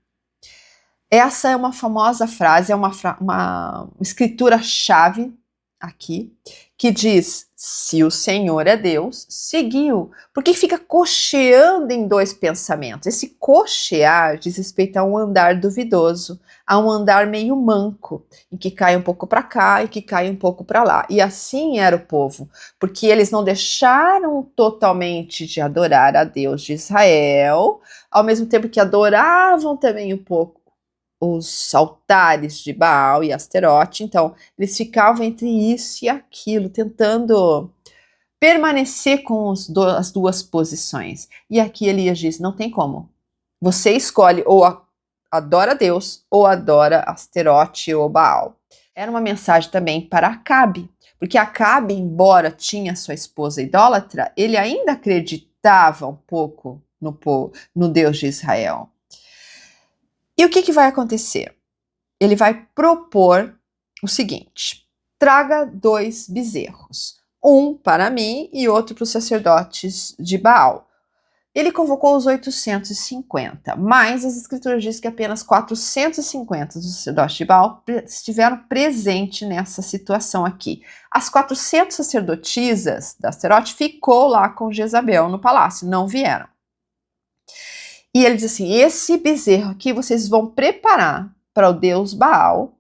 Essa é uma famosa frase, é uma escritura-chave aqui, que diz: se o Senhor é Deus, seguiu. Porque fica cocheando em dois pensamentos. Esse cochear diz respeito a um andar duvidoso, a um andar meio manco, em que cai um pouco para cá e que cai um pouco para lá. E assim era o povo, porque eles não deixaram totalmente de adorar a Deus de Israel, ao mesmo tempo que adoravam também um pouco os altares de Baal e Asterote. Então, eles ficavam entre isso e aquilo, tentando permanecer com as duas posições. E aqui Elias diz: não tem como. Você escolhe ou adora Deus ou adora Asterote ou Baal. Era uma mensagem também para Acabe, porque Acabe, embora tinha sua esposa idólatra, ele ainda acreditava um pouco no Deus de Israel. E o que vai acontecer? Ele vai propor o seguinte: traga 2 bezerros, um para mim e outro para os sacerdotes de Baal. Ele convocou os 850, mas as escrituras dizem que apenas 450 dos sacerdotes de Baal estiveram presentes nessa situação aqui. As 400 sacerdotisas da Asterote ficou lá com Jezabel no palácio, não vieram. E ele diz assim: esse bezerro aqui vocês vão preparar para o deus Baal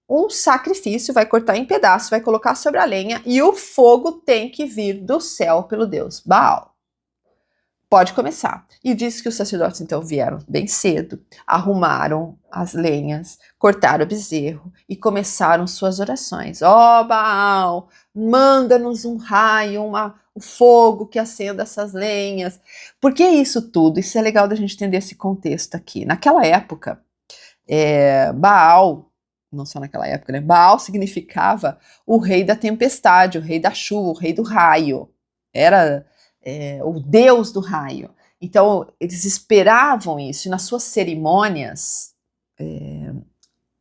um sacrifício, vai cortar em pedaços, vai colocar sobre a lenha e o fogo tem que vir do céu pelo deus Baal. Pode começar. E diz que os sacerdotes então vieram bem cedo, arrumaram as lenhas, cortaram o bezerro e começaram suas orações. Ó Baal, manda-nos um raio, o fogo que acenda essas lenhas. Por que isso tudo? Isso é legal da gente entender esse contexto aqui. Naquela época, Baal, não só naquela época, né? Baal significava o rei da tempestade, o rei da chuva, o rei do raio. Era o deus do raio. Então, eles esperavam isso, e nas suas cerimônias,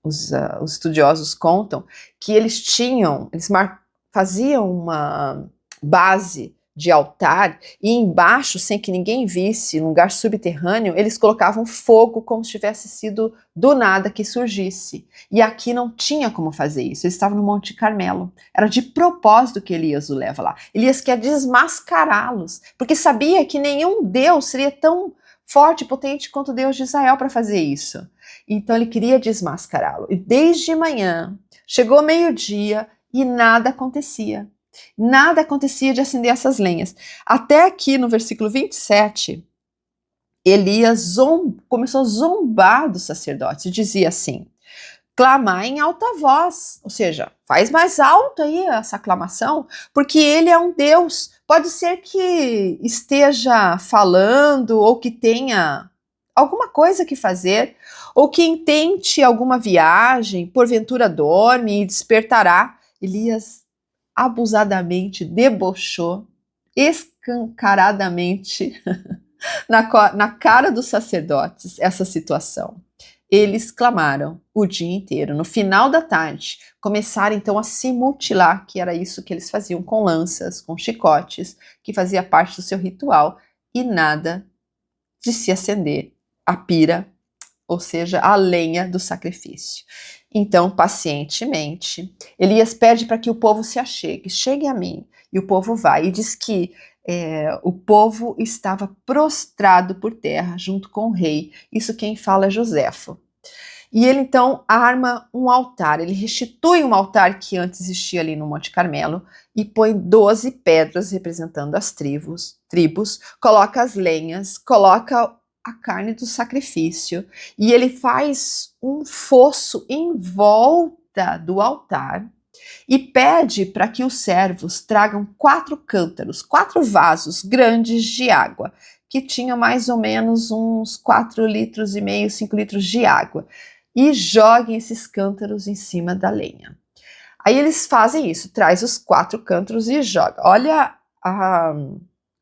os estudiosos contam que eles faziam uma base de altar e embaixo, sem que ninguém visse, num lugar subterrâneo, eles colocavam fogo como se tivesse sido do nada que surgisse. E aqui não tinha como fazer isso, eles estavam no Monte Carmelo. Era de propósito que Elias o leva lá. Elias quer desmascará-los, porque sabia que nenhum Deus seria tão forte e potente quanto o Deus de Israel para fazer isso. Então ele queria desmascará-lo. E desde manhã, chegou meio-dia e nada acontecia. Nada acontecia de acender essas lenhas. Até aqui no versículo 27, Elias começou a zombar dos sacerdotes e dizia assim: clamar em alta voz, ou seja, faz mais alto aí essa aclamação, porque ele é um Deus. Pode ser que esteja falando ou que tenha alguma coisa que fazer, ou que intente alguma viagem, porventura dorme e despertará. Elias abusadamente debochou, escancaradamente na cara dos sacerdotes essa situação. Eles clamaram o dia inteiro. No final da tarde, começaram então a se mutilar, que era isso que eles faziam com lanças, com chicotes, que fazia parte do seu ritual, e nada de se acender a pira, ou seja, a lenha do sacrifício. Então, pacientemente, Elias pede para que o povo se achegue, chegue a mim, e o povo vai, e diz que O povo estava prostrado por terra junto com o rei. Isso quem fala é Joséfo. E ele então arma um altar, ele restitui um altar que antes existia ali no Monte Carmelo e põe 12 pedras representando as tribos, coloca as lenhas, coloca a carne do sacrifício e ele faz um fosso em volta do altar e pede para que os servos tragam 4 cântaros, 4 vasos grandes de água, que tinham mais ou menos uns 4,5 litros, 5 litros de água, e joguem esses cântaros em cima da lenha. Aí eles fazem isso, traz os 4 cântaros e joga. Olha a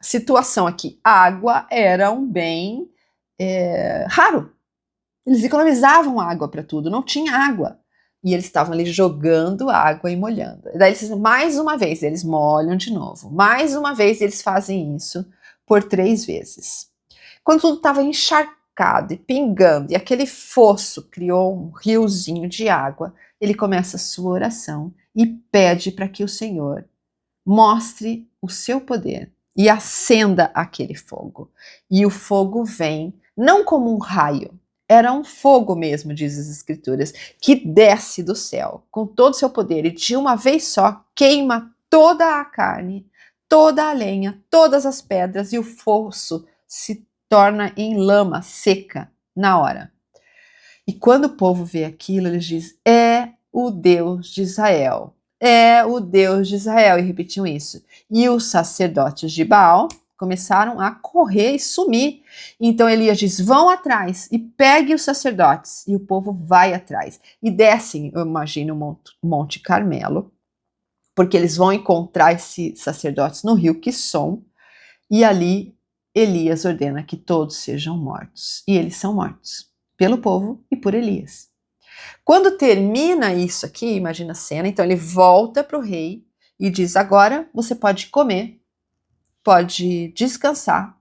situação aqui. A água era um bem raro. Eles economizavam água para tudo, não tinha água. E eles estavam ali jogando água e molhando. E daí, mais uma vez, eles molham de novo. Mais uma vez, eles fazem isso por 3 vezes. Quando tudo estava encharcado e pingando, e aquele fosso criou um riozinho de água, ele começa a sua oração e pede para que o Senhor mostre o seu poder e acenda aquele fogo. E o fogo vem não como um raio, era um fogo mesmo, diz as Escrituras, que desce do céu com todo o seu poder e de uma vez só queima toda a carne, toda a lenha, todas as pedras e o fosso se torna em lama seca na hora. E quando o povo vê aquilo, eles dizem: é o Deus de Israel. É o Deus de Israel. E repetiam isso. E os sacerdotes de Baal começaram a correr e sumir. Então Elias diz: vão atrás e pegue os sacerdotes. E o povo vai atrás. E descem, eu imagino, o Monte Carmelo, porque eles vão encontrar esses sacerdotes no rio Quisson. E ali Elias ordena que todos sejam mortos. E eles são mortos pelo povo e por Elias. Quando termina isso aqui, imagina a cena, então ele volta para o rei e diz: agora você pode comer, pode descansar,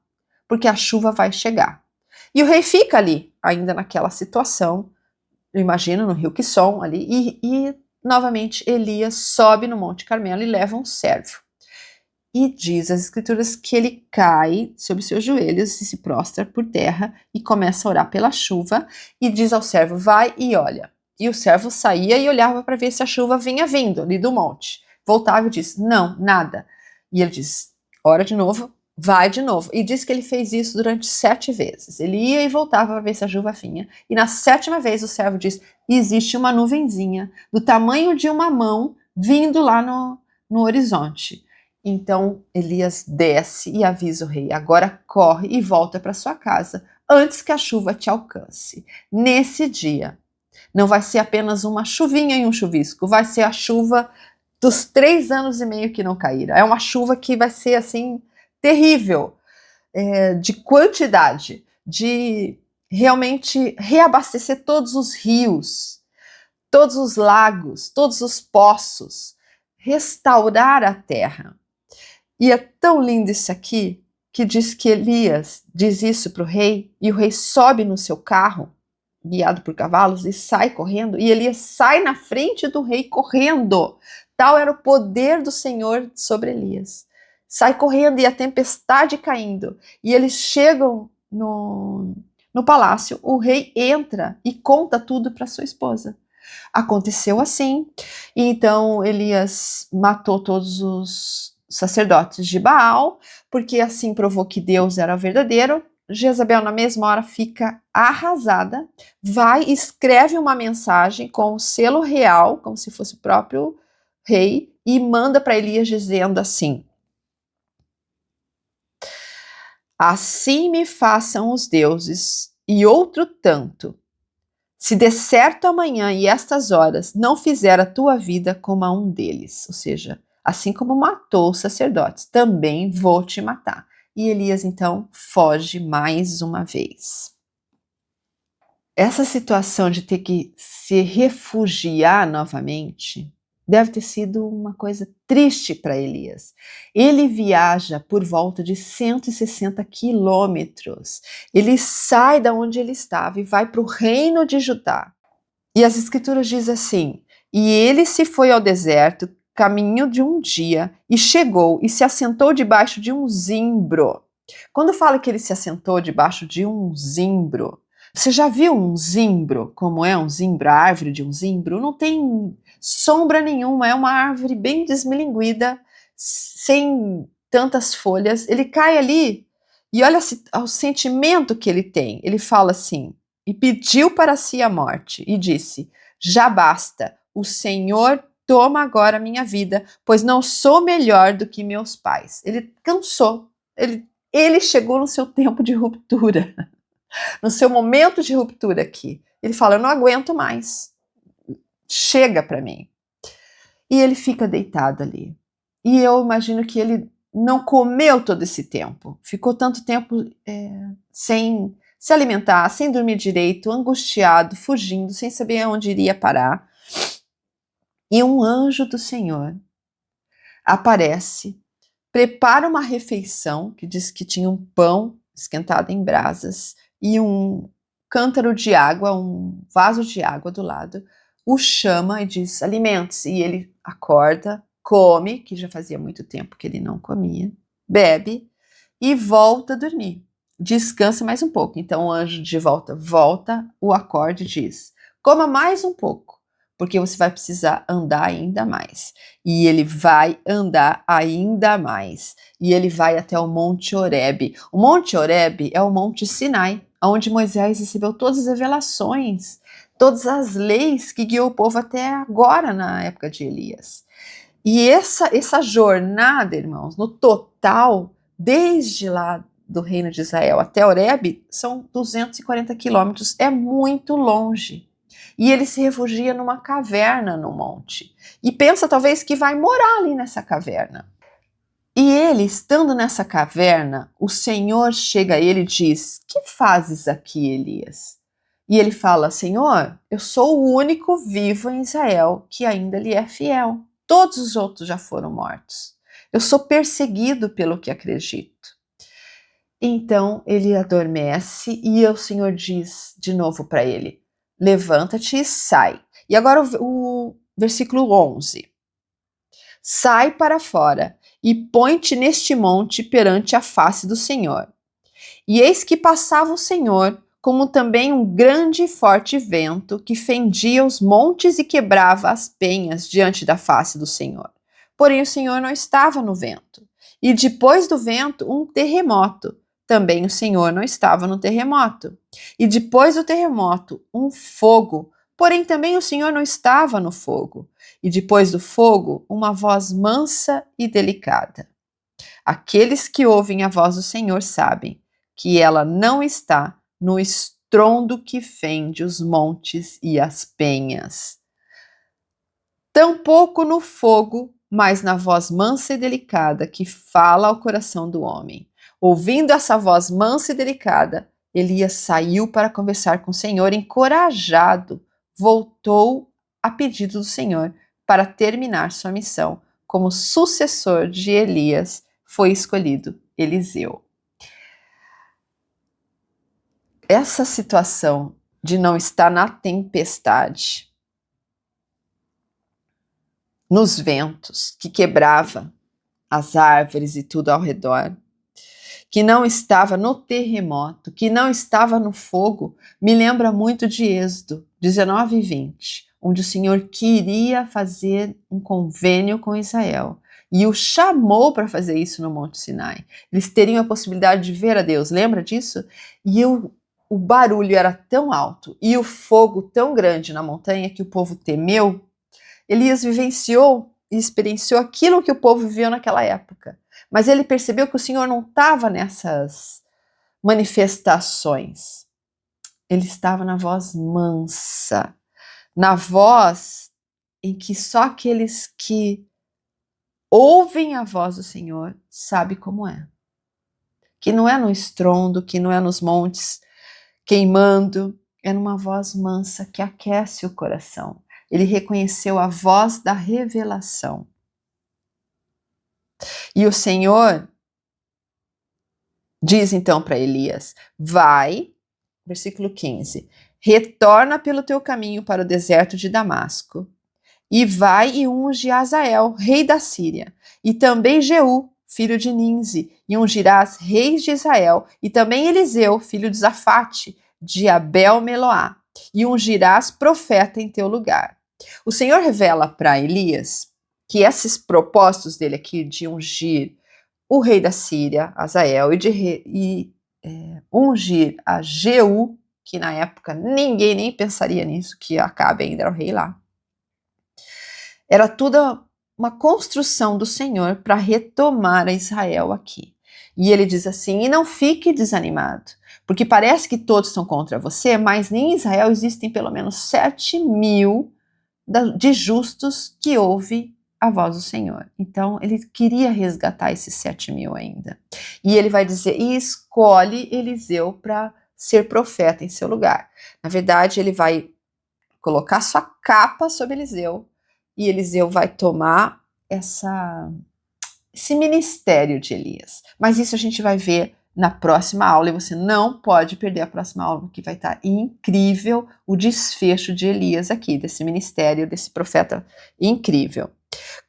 porque a chuva vai chegar. E o rei fica ali, ainda naquela situação, imagina, no rio Quisson ali, e novamente Elias sobe no Monte Carmelo e leva um servo. E diz as Escrituras que ele cai sobre seus joelhos e se prostra por terra e começa a orar pela chuva e diz ao servo: vai e olha. E o servo saía e olhava para ver se a chuva vinha vindo ali do monte. Voltava e diz: não, nada. E ele diz: ora de novo, vai de novo. E diz que ele fez isso durante 7 vezes. Ele ia e voltava para ver se a chuva vinha. E na 7ª vez o servo diz: existe uma nuvenzinha do tamanho de uma mão vindo lá no horizonte. Então Elias desce e avisa o rei: agora corre e volta para sua casa antes que a chuva te alcance. Nesse dia, não vai ser apenas uma chuvinha e um chuvisco, vai ser a chuva dos 3 anos e meio que não caíram. É uma chuva que vai ser assim terrível, de quantidade, de realmente reabastecer todos os rios, todos os lagos, todos os poços, restaurar a terra. E é tão lindo isso aqui, que diz que Elias diz isso para o rei, e o rei sobe no seu carro, guiado por cavalos, e sai correndo, e Elias sai na frente do rei correndo. Tal era o poder do Senhor sobre Elias. Sai correndo e a tempestade caindo, e eles chegam no palácio, o rei entra e conta tudo para sua esposa. Aconteceu assim, e então Elias matou todos os sacerdotes de Baal, porque assim provou que Deus era verdadeiro. Jezabel, na mesma hora, fica arrasada, vai e escreve uma mensagem com o selo real, como se fosse o próprio rei, e manda para Elias dizendo assim: assim me façam os deuses, e outro tanto, se de certo amanhã e estas horas não fizer a tua vida como a um deles. Ou seja, assim como matou os sacerdotes, também vou te matar. E Elias então foge mais uma vez. Essa situação de ter que se refugiar novamente deve ter sido uma coisa triste para Elias. Ele viaja por volta de 160 quilômetros. Ele sai da onde ele estava e vai para o reino de Judá. E as Escrituras dizem assim: e ele se foi ao deserto caminho de um dia e chegou e se assentou debaixo de um zimbro. Quando fala que ele se assentou debaixo de um zimbro, você já viu um zimbro? Como é um zimbro? A árvore de um zimbro? Não tem sombra nenhuma, é uma árvore bem desmilinguida, sem tantas folhas. Ele cai ali e olha o sentimento que ele tem. Ele fala assim: e pediu para si a morte e disse: já basta, o Senhor toma agora a minha vida, pois não sou melhor do que meus pais. Ele cansou, ele chegou no seu tempo de ruptura, no seu momento de ruptura aqui. Ele fala: eu não aguento mais, chega para mim. E ele fica deitado ali. E eu imagino que ele não comeu todo esse tempo, ficou tanto tempo sem se alimentar, sem dormir direito, angustiado, fugindo, sem saber onde iria parar. E um anjo do Senhor aparece, prepara uma refeição, que diz que tinha um pão esquentado em brasas e um cântaro de água, um vaso de água do lado, o chama e diz: alimente-se. E ele acorda, come, que já fazia muito tempo que ele não comia, bebe e volta a dormir. Descansa mais um pouco. Então o anjo de volta o acorda e diz: coma mais um pouco, porque você vai precisar andar ainda mais. E ele vai andar ainda mais. E ele vai até o Monte Horebe. O Monte Horebe é o Monte Sinai, onde Moisés recebeu todas as revelações, todas as leis que guiou o povo até agora, na época de Elias. E essa jornada, irmãos, no total, desde lá do reino de Israel até Horebe, são 240 quilômetros, é muito longe. E ele se refugia numa caverna no monte. E pensa talvez que vai morar ali nessa caverna. E ele, estando nessa caverna, o Senhor chega a ele e diz: que fazes aqui, Elias? E ele fala: Senhor, eu sou o único vivo em Israel que ainda lhe é fiel. Todos os outros já foram mortos. Eu sou perseguido pelo que acredito. Então ele adormece e o Senhor diz de novo para ele: levanta-te e sai. E agora o versículo 11. Sai para fora e põe-te neste monte perante a face do Senhor. E eis que passava o Senhor, como também um grande e forte vento que fendia os montes e quebrava as penhas diante da face do Senhor. Porém o Senhor não estava no vento. E depois do vento, um terremoto. Também o Senhor não estava no terremoto. E depois do terremoto, um fogo. Porém também o Senhor não estava no fogo. E depois do fogo, uma voz mansa e delicada. Aqueles que ouvem a voz do Senhor sabem que ela não está no estrondo que fende os montes e as penhas. Tampouco no fogo, mas na voz mansa e delicada que fala ao coração do homem. Ouvindo essa voz mansa e delicada, Elias saiu para conversar com o Senhor, encorajado, voltou a pedido do Senhor para terminar sua missão. Como sucessor de Elias, foi escolhido Eliseu. Essa situação de não estar na tempestade, nos ventos que quebrava as árvores e tudo ao redor, que não estava no terremoto, que não estava no fogo, me lembra muito de Êxodo 19 e 20, onde o Senhor queria fazer um convênio com Israel e o chamou para fazer isso no Monte Sinai. Eles teriam a possibilidade de ver a Deus, lembra disso? E o barulho era tão alto e o fogo tão grande na montanha que o povo temeu. Elias vivenciou e experienciou aquilo que o povo viveu naquela época. Mas ele percebeu que o Senhor não estava nessas manifestações. Ele estava na voz mansa, na voz em que só aqueles que ouvem a voz do Senhor sabem como é. Que não é no estrondo, que não é nos montes queimando, é numa voz mansa que aquece o coração. Ele reconheceu a voz da revelação. E o Senhor diz então para Elias: vai, versículo 15, retorna pelo teu caminho para o deserto de Damasco, e vai e unge Azael, rei da Síria, e também Jeú, filho de Ninzi, e ungirás reis de Israel, e também Eliseu, filho de Zafate, de Abel-Meloá, e ungirás profeta em teu lugar. O Senhor revela para Elias que esses propósitos dele aqui de ungir o rei da Síria, Azael, e ungir a Jeú, que na época ninguém nem pensaria nisso, que Acabe ainda era o rei lá. Era tudo uma construção do Senhor para retomar a Israel aqui. E ele diz assim, e não fique desanimado, porque parece que todos estão contra você, mas em Israel existem pelo menos 7.000 de justos que ouvem a voz do Senhor. Então ele queria resgatar esses 7.000 ainda. E ele vai dizer, e escolhe Eliseu para ser profeta em seu lugar. Na verdade, ele vai colocar sua capa sobre Eliseu, e Eliseu vai tomar esse ministério de Elias. Mas isso a gente vai ver na próxima aula, e você não pode perder a próxima aula, porque vai estar incrível o desfecho de Elias aqui, desse ministério, desse profeta incrível.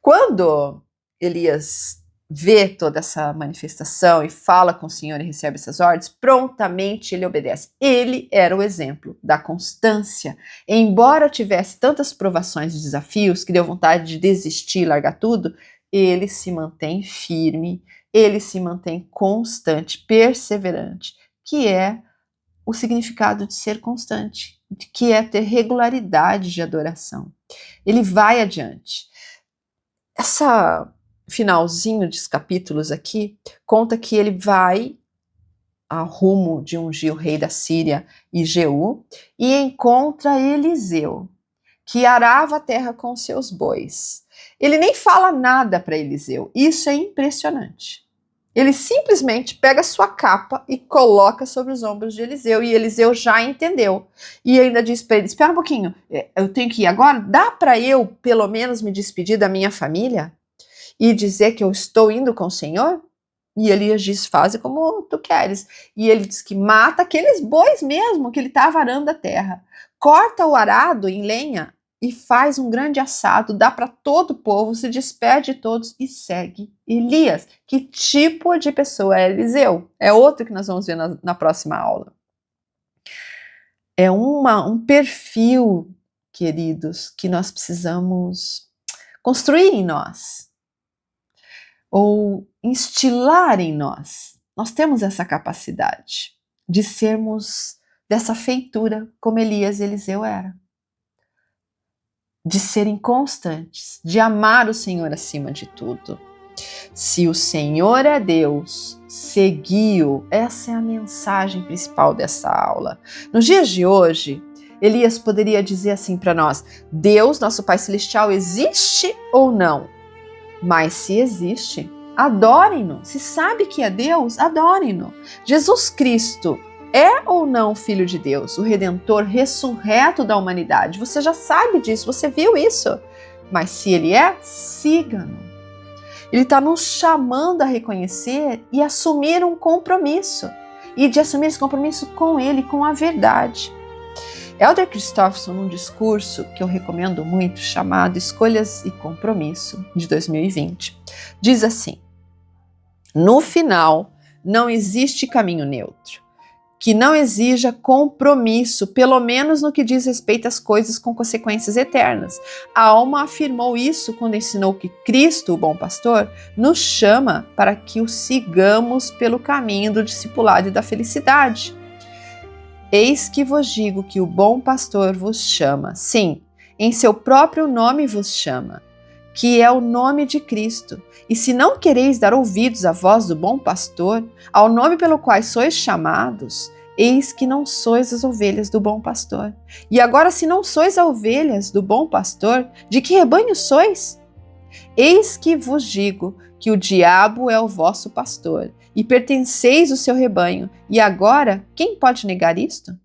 Quando Elias vê toda essa manifestação e fala com o Senhor e recebe essas ordens, prontamente ele obedece. Ele era o exemplo da constância. Embora tivesse tantas provações e desafios que deu vontade de desistir, largar tudo, ele se mantém firme, ele se mantém constante, perseverante, que é o significado de ser constante, que é ter regularidade de adoração. Ele vai adiante. Essa finalzinho dos capítulos aqui conta que ele vai ao rumo de ungir o rei da Síria e Jeú e encontra Eliseu, que arava a terra com seus bois. Ele nem fala nada para Eliseu, isso é impressionante. Ele simplesmente pega sua capa e coloca sobre os ombros de Eliseu, e Eliseu já entendeu. E ainda diz para ele, espera um pouquinho, eu tenho que ir agora? Dá para eu, pelo menos, me despedir da minha família? E dizer que eu estou indo com o Senhor? E Elias diz, faze como tu queres. E ele diz que mata aqueles bois mesmo, que ele estava arando a terra. Corta o arado em lenha e faz um grande assado, dá para todo o povo, se despede de todos e segue Elias. Que tipo de pessoa é Eliseu? É outro que nós vamos ver na próxima aula. É um perfil, queridos, que nós precisamos construir em nós, ou instilar em nós. Nós temos essa capacidade de sermos dessa feitura como Elias e Eliseu eram. De serem constantes, de amar o Senhor acima de tudo. Se o Senhor é Deus, segui-o. Essa é a mensagem principal dessa aula. Nos dias de hoje, Elias poderia dizer assim para nós, Deus, nosso Pai Celestial, existe ou não? Mas se existe, adorem-no. Se sabe que é Deus, adorem-no. Jesus Cristo é ou não Filho de Deus, o Redentor ressurreto da humanidade? Você já sabe disso, você viu isso. Mas se ele é, siga-no. Ele está nos chamando a reconhecer e assumir um compromisso. E de assumir esse compromisso com ele, com a verdade. Elder Christofferson, num discurso que eu recomendo muito, chamado Escolhas e Compromisso, de 2020, diz assim, no final, não existe caminho neutro, que não exija compromisso, pelo menos no que diz respeito às coisas com consequências eternas. A alma afirmou isso quando ensinou que Cristo, o bom pastor, nos chama para que o sigamos pelo caminho do discipulado e da felicidade. Eis que vos digo que o bom pastor vos chama, sim, em seu próprio nome vos chama, que é o nome de Cristo. E se não quereis dar ouvidos à voz do bom pastor, ao nome pelo qual sois chamados, eis que não sois as ovelhas do bom pastor. E agora, se não sois as ovelhas do bom pastor, de que rebanho sois? Eis que vos digo que o diabo é o vosso pastor, e pertenceis ao seu rebanho. E agora, quem pode negar isto?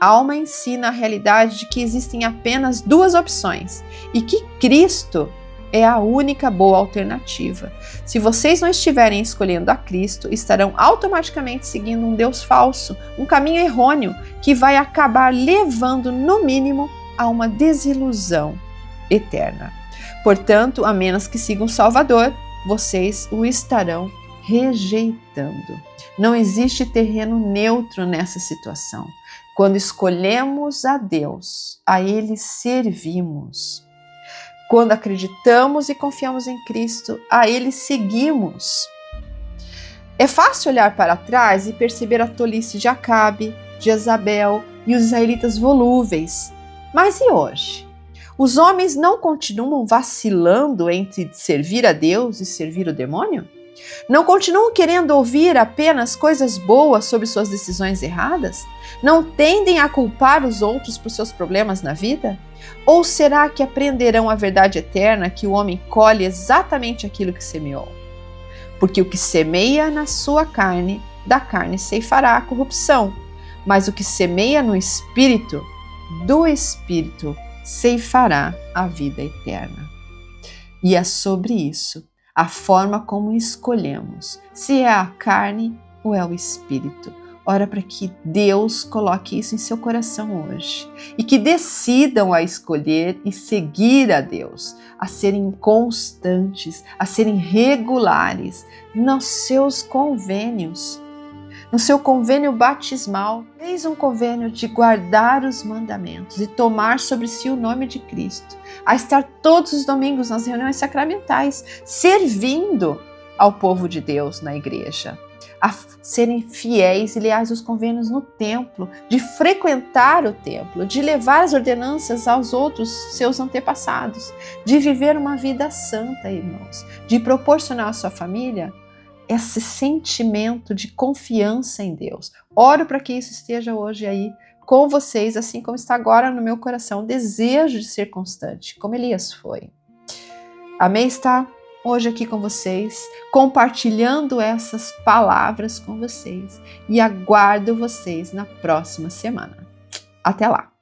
A alma ensina a realidade de que existem apenas duas opções, e que Cristo é a única boa alternativa. Se vocês não estiverem escolhendo a Cristo, estarão automaticamente seguindo um Deus falso, um caminho errôneo que vai acabar levando, no mínimo, a uma desilusão eterna. Portanto, a menos que sigam o Salvador, vocês o estarão rejeitando. Não existe terreno neutro nessa situação. Quando escolhemos a Deus, a Ele servimos. Quando acreditamos e confiamos em Cristo, a Ele seguimos. É fácil olhar para trás e perceber a tolice de Acabe, Jezabel e os israelitas volúveis. Mas e hoje? Os homens não continuam vacilando entre servir a Deus e servir o demônio? Não continuam querendo ouvir apenas coisas boas sobre suas decisões erradas? Não tendem a culpar os outros por seus problemas na vida? Ou será que aprenderão a verdade eterna que o homem colhe exatamente aquilo que semeou? Porque o que semeia na sua carne, da carne ceifará a corrupção, mas o que semeia no Espírito, do Espírito ceifará a vida eterna. E é sobre isso, a forma como escolhemos, se é a carne ou é o Espírito. Ora para que Deus coloque isso em seu coração hoje e que decidam a escolher e seguir a Deus, a serem constantes, a serem regulares nos seus convênios. No seu convênio batismal, fez um convênio de guardar os mandamentos e tomar sobre si o nome de Cristo, a estar todos os domingos nas reuniões sacramentais, servindo ao povo de Deus na igreja, a serem fiéis e leais aos convênios no templo, de frequentar o templo, de levar as ordenanças aos outros seus antepassados, de viver uma vida santa, irmãos, de proporcionar à sua família esse sentimento de confiança em Deus. Oro para que isso esteja hoje aí com vocês, assim como está agora no meu coração, o desejo de ser constante, como Elias foi. Amém? Está hoje aqui com vocês, compartilhando essas palavras com vocês e aguardo vocês na próxima semana. Até lá!